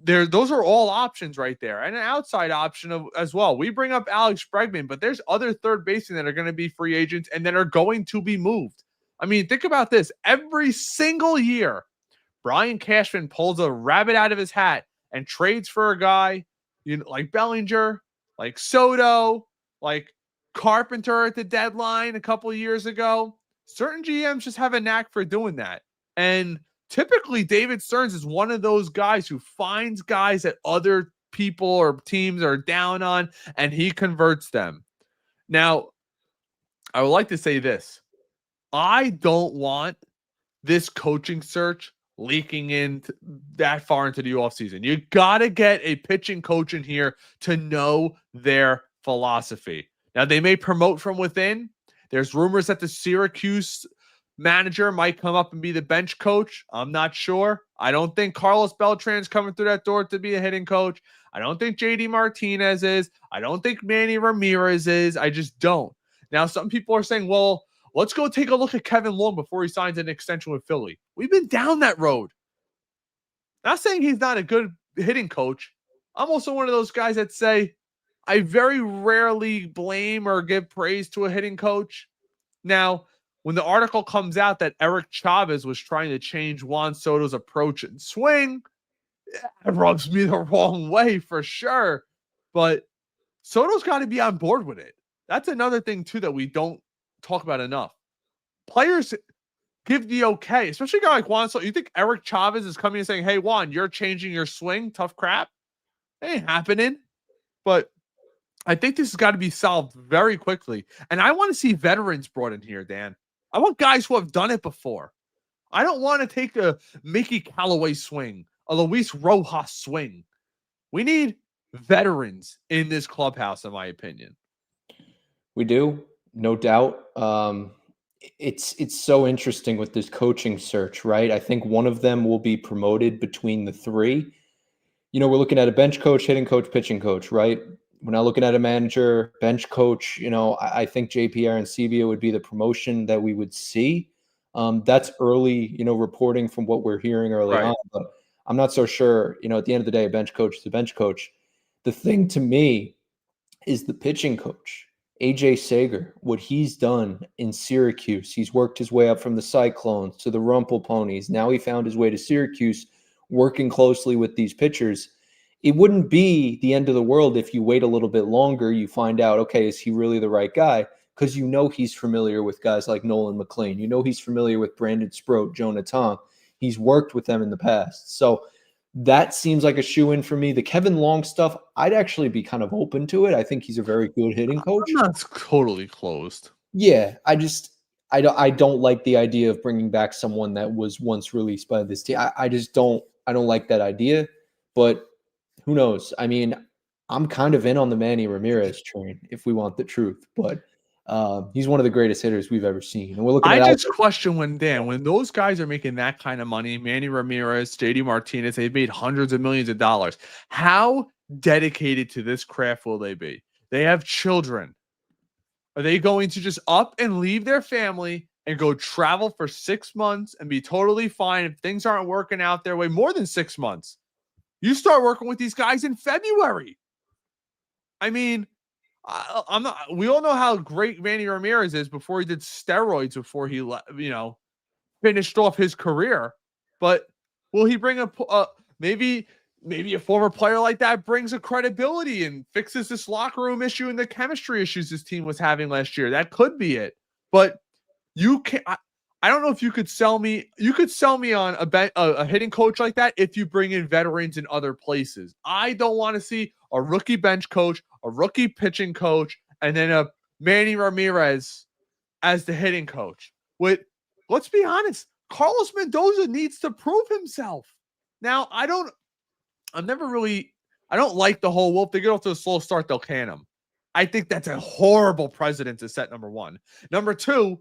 those are all options right there. And an outside option as well. We bring up Alex Bregman, but there's other third basemen that are going to be free agents and that are going to be moved. I mean, think about this. Every single year, Brian Cashman pulls a rabbit out of his hat and trades for a guy like Bellinger, like Soto, like Carpenter at the deadline a couple of years ago. Certain GMs just have a knack for doing that. And typically, David Stearns is one of those guys who finds guys that other people or teams are down on, and he converts them. Now, I would like to say this. I don't want this coaching search leaking in that far into the offseason. You got to get a pitching coach in here to know their philosophy. Now, they may promote from within. There's rumors that the Syracuse manager might come up and be the bench coach. I'm not sure. I don't think Carlos Beltran's coming through that door to be a hitting coach. I don't think JD Martinez is. I don't think Manny Ramirez is. I just don't. Now, some people are saying, well, let's go take a look at Kevin Long before he signs an extension with Philly. We've been down that road. Not saying he's not a good hitting coach. I'm also one of those guys that say I very rarely blame or give praise to a hitting coach. Now, when the article comes out that Eric Chavez was trying to change Juan Soto's approach and swing, it rubs me the wrong way for sure. But Soto's got to be on board with it. That's another thing, too, that we don't talk about enough. Players give the okay, especially a guy like Juan Soto. You think Eric Chavez is coming and saying, hey, Juan, you're changing your swing? Tough crap. It ain't happening. But I think this has got to be solved very quickly. And I want to see veterans brought in here, Dan. I want guys who have done it before. I don't want to take a Mickey Callaway swing, a Luis Rojas swing. We need veterans in this clubhouse, in my opinion. We do, no doubt. It's so interesting with this coaching search, right? I think one of them will be promoted between the three. You know, we're looking at a bench coach, hitting coach, pitching coach, right? We're not looking at a manager, bench coach. You know, I think JP Arencibia would be the promotion that we would see. That's early, you know, reporting from what we're hearing early on. But I'm not so sure, you know, at the end of the day, a bench coach is a bench coach. The thing to me is the pitching coach. AJ Sager, what he's done in Syracuse, he's worked his way up from the Cyclones to the Rumple Ponies. Now he found his way to Syracuse, working closely with these pitchers. It wouldn't be the end of the world if you wait a little bit longer, you find out, okay, is he really the right guy? Because you know he's familiar with guys like Nolan McLean. You know he's familiar with Brandon Sproat, Jonah Tong. He's worked with them in the past. So that seems like a shoe-in for me. The Kevin Long stuff, I'd actually be kind of open to it. I think he's a very good hitting coach. I'm not totally closed. Yeah, I don't like the idea of bringing back someone that was once released by this team. I don't like that idea, but who knows? I mean, I'm kind of in on the Manny Ramirez train if we want the truth, but he's one of the greatest hitters we've ever seen. And we're looking at just question when those guys are making that kind of money, Manny Ramirez, JD Martinez, they've made hundreds of millions of dollars. How dedicated to this craft will they be? They have children. Are they going to just up and leave their family and go travel for 6 months and be totally fine if things aren't working out their way? More than 6 months. You start working with these guys in February. I mean, I'm not. We all know how great Manny Ramirez is before he did steroids, before he, finished off his career. But will he bring maybe a former player like that brings a credibility and fixes this locker room issue and the chemistry issues this team was having last year? That could be it. But you can't. I don't know if you could sell me. You could sell me on a hitting coach like that if you bring in veterans in other places. I don't want to see a rookie bench coach, a rookie pitching coach, and then a Manny Ramirez as the hitting coach. Let's be honest, Carlos Mendoza needs to prove himself. Now, I don't like the whole, well, if they get off to a slow start, they'll can him. I think that's a horrible precedent to set, number one. Number two,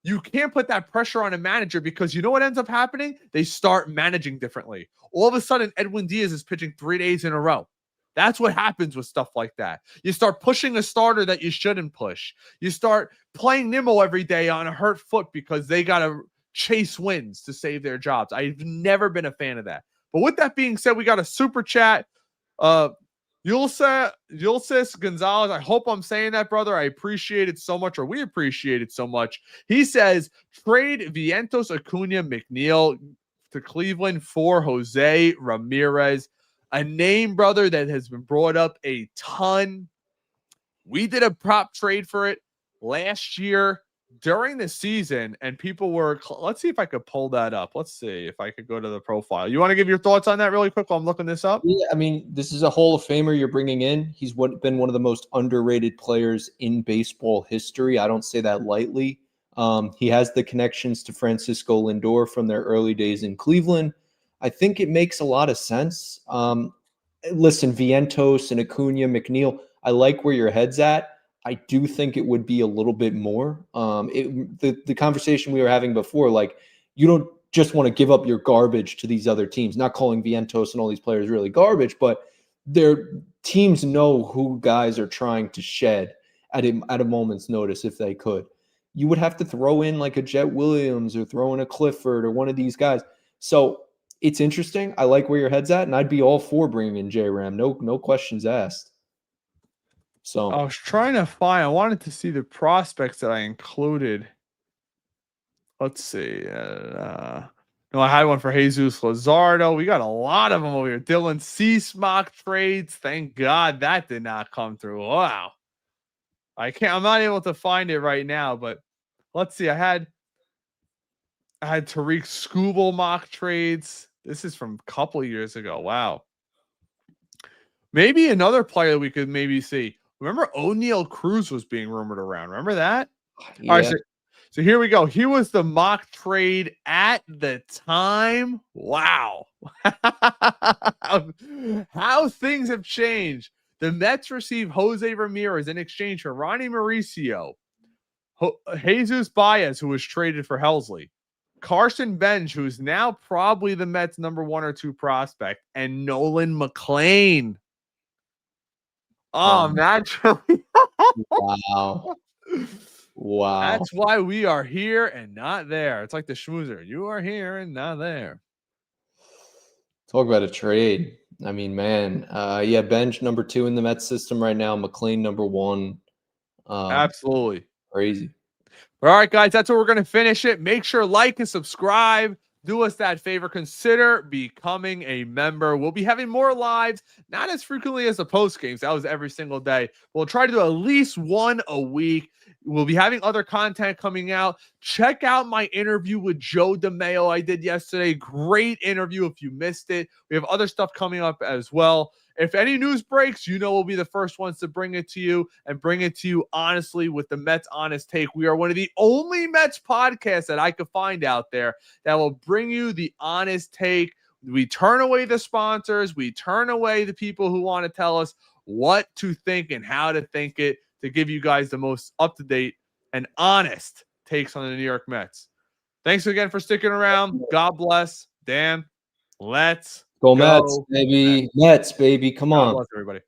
you can't put that pressure on a manager because you know what ends up happening? They start managing differently. All of a sudden, Edwin Diaz is pitching 3 days in a row. That's what happens with stuff like that. You start pushing a starter that you shouldn't push. You start playing Nimmo every day on a hurt foot because they got to chase wins to save their jobs. I've never been a fan of that. But with that being said, we got a super chat. Ulysses Gonzalez, I hope I'm saying that, brother. I appreciate it so much, or we appreciate it so much. He says, trade Vientos, Acuna, McNeil to Cleveland for Jose Ramirez. A name, brother, that has been brought up a ton. We did a prop trade for it last year. during the season, and people were, let's see if I could pull that up. Let's see if I could go to the profile. You want to give your thoughts on that really quick while I'm looking this up? Yeah, I mean, this is a Hall of Famer you're bringing in. He's been one of the most underrated players in baseball history. I don't say that lightly. He has the connections to Francisco Lindor from their early days in Cleveland. I think it makes a lot of sense. Listen, Vientos and Acuna, McNeil, I like where your head's at. I do think it would be a little bit more. The conversation we were having before, like, you don't just want to give up your garbage to these other teams. Not calling Vientos and all these players really garbage, but their teams know who guys are trying to shed at a moment's notice if they could. You would have to throw in like a Jet Williams or throw in a Clifford or one of these guys. So it's interesting. I like where your head's at, and I'd be all for bringing in J-Ram. No questions asked. So I was trying to find, I wanted to see the prospects that I included. Let's see. No, I had one for Jesus Luzardo. We got a lot of them over here. Dylan Cease mock trades. Thank God that did not come through. Wow. I'm not able to find it right now, but let's see. I had Tariq Skubal mock trades. This is from a couple of years ago. Wow. Maybe another player we could maybe see. Remember O'Neal Cruz was being rumored around. Remember that? yeah. All right, so here we go. Here was the mock trade at the time. Wow. How things have changed. The Mets received Jose Ramirez in exchange for Ronnie Mauricio, Jesus Baez, who was traded for Helsley, Carson Bench, who's now probably the Mets' number 1 or 2 prospect, and Nolan McLean. Oh, naturally. Wow. Wow. That's why we are here and not there. It's like the schmoozer. You are here and not there. Talk about a trade. I mean, man. Yeah, Bench number 2 in the Mets system right now. McLean number 1. Absolutely. Crazy. All right, guys, that's where we're going to finish it. Make sure like and subscribe. Do us that favor. Consider becoming a member. We'll be having more lives, not as frequently as the post games. That was every single day. We'll try to do at least one a week. We'll be having other content coming out. Check out my interview with Joe DeMeo I did yesterday. Great interview if you missed it. We have other stuff coming up as well. If any news breaks, we'll be the first ones to bring it to you, and bring it to you honestly with the Mets Honest Take. We are one of the only Mets podcasts that I could find out there that will bring you the honest take. We turn away the sponsors. We turn away the people who want to tell us what to think and how to think it, to give you guys the most up-to-date and honest takes on the New York Mets. Thanks again for sticking around. God bless. Dan, let's Go Mets, baby. Mets, baby. Come on. God bless everybody.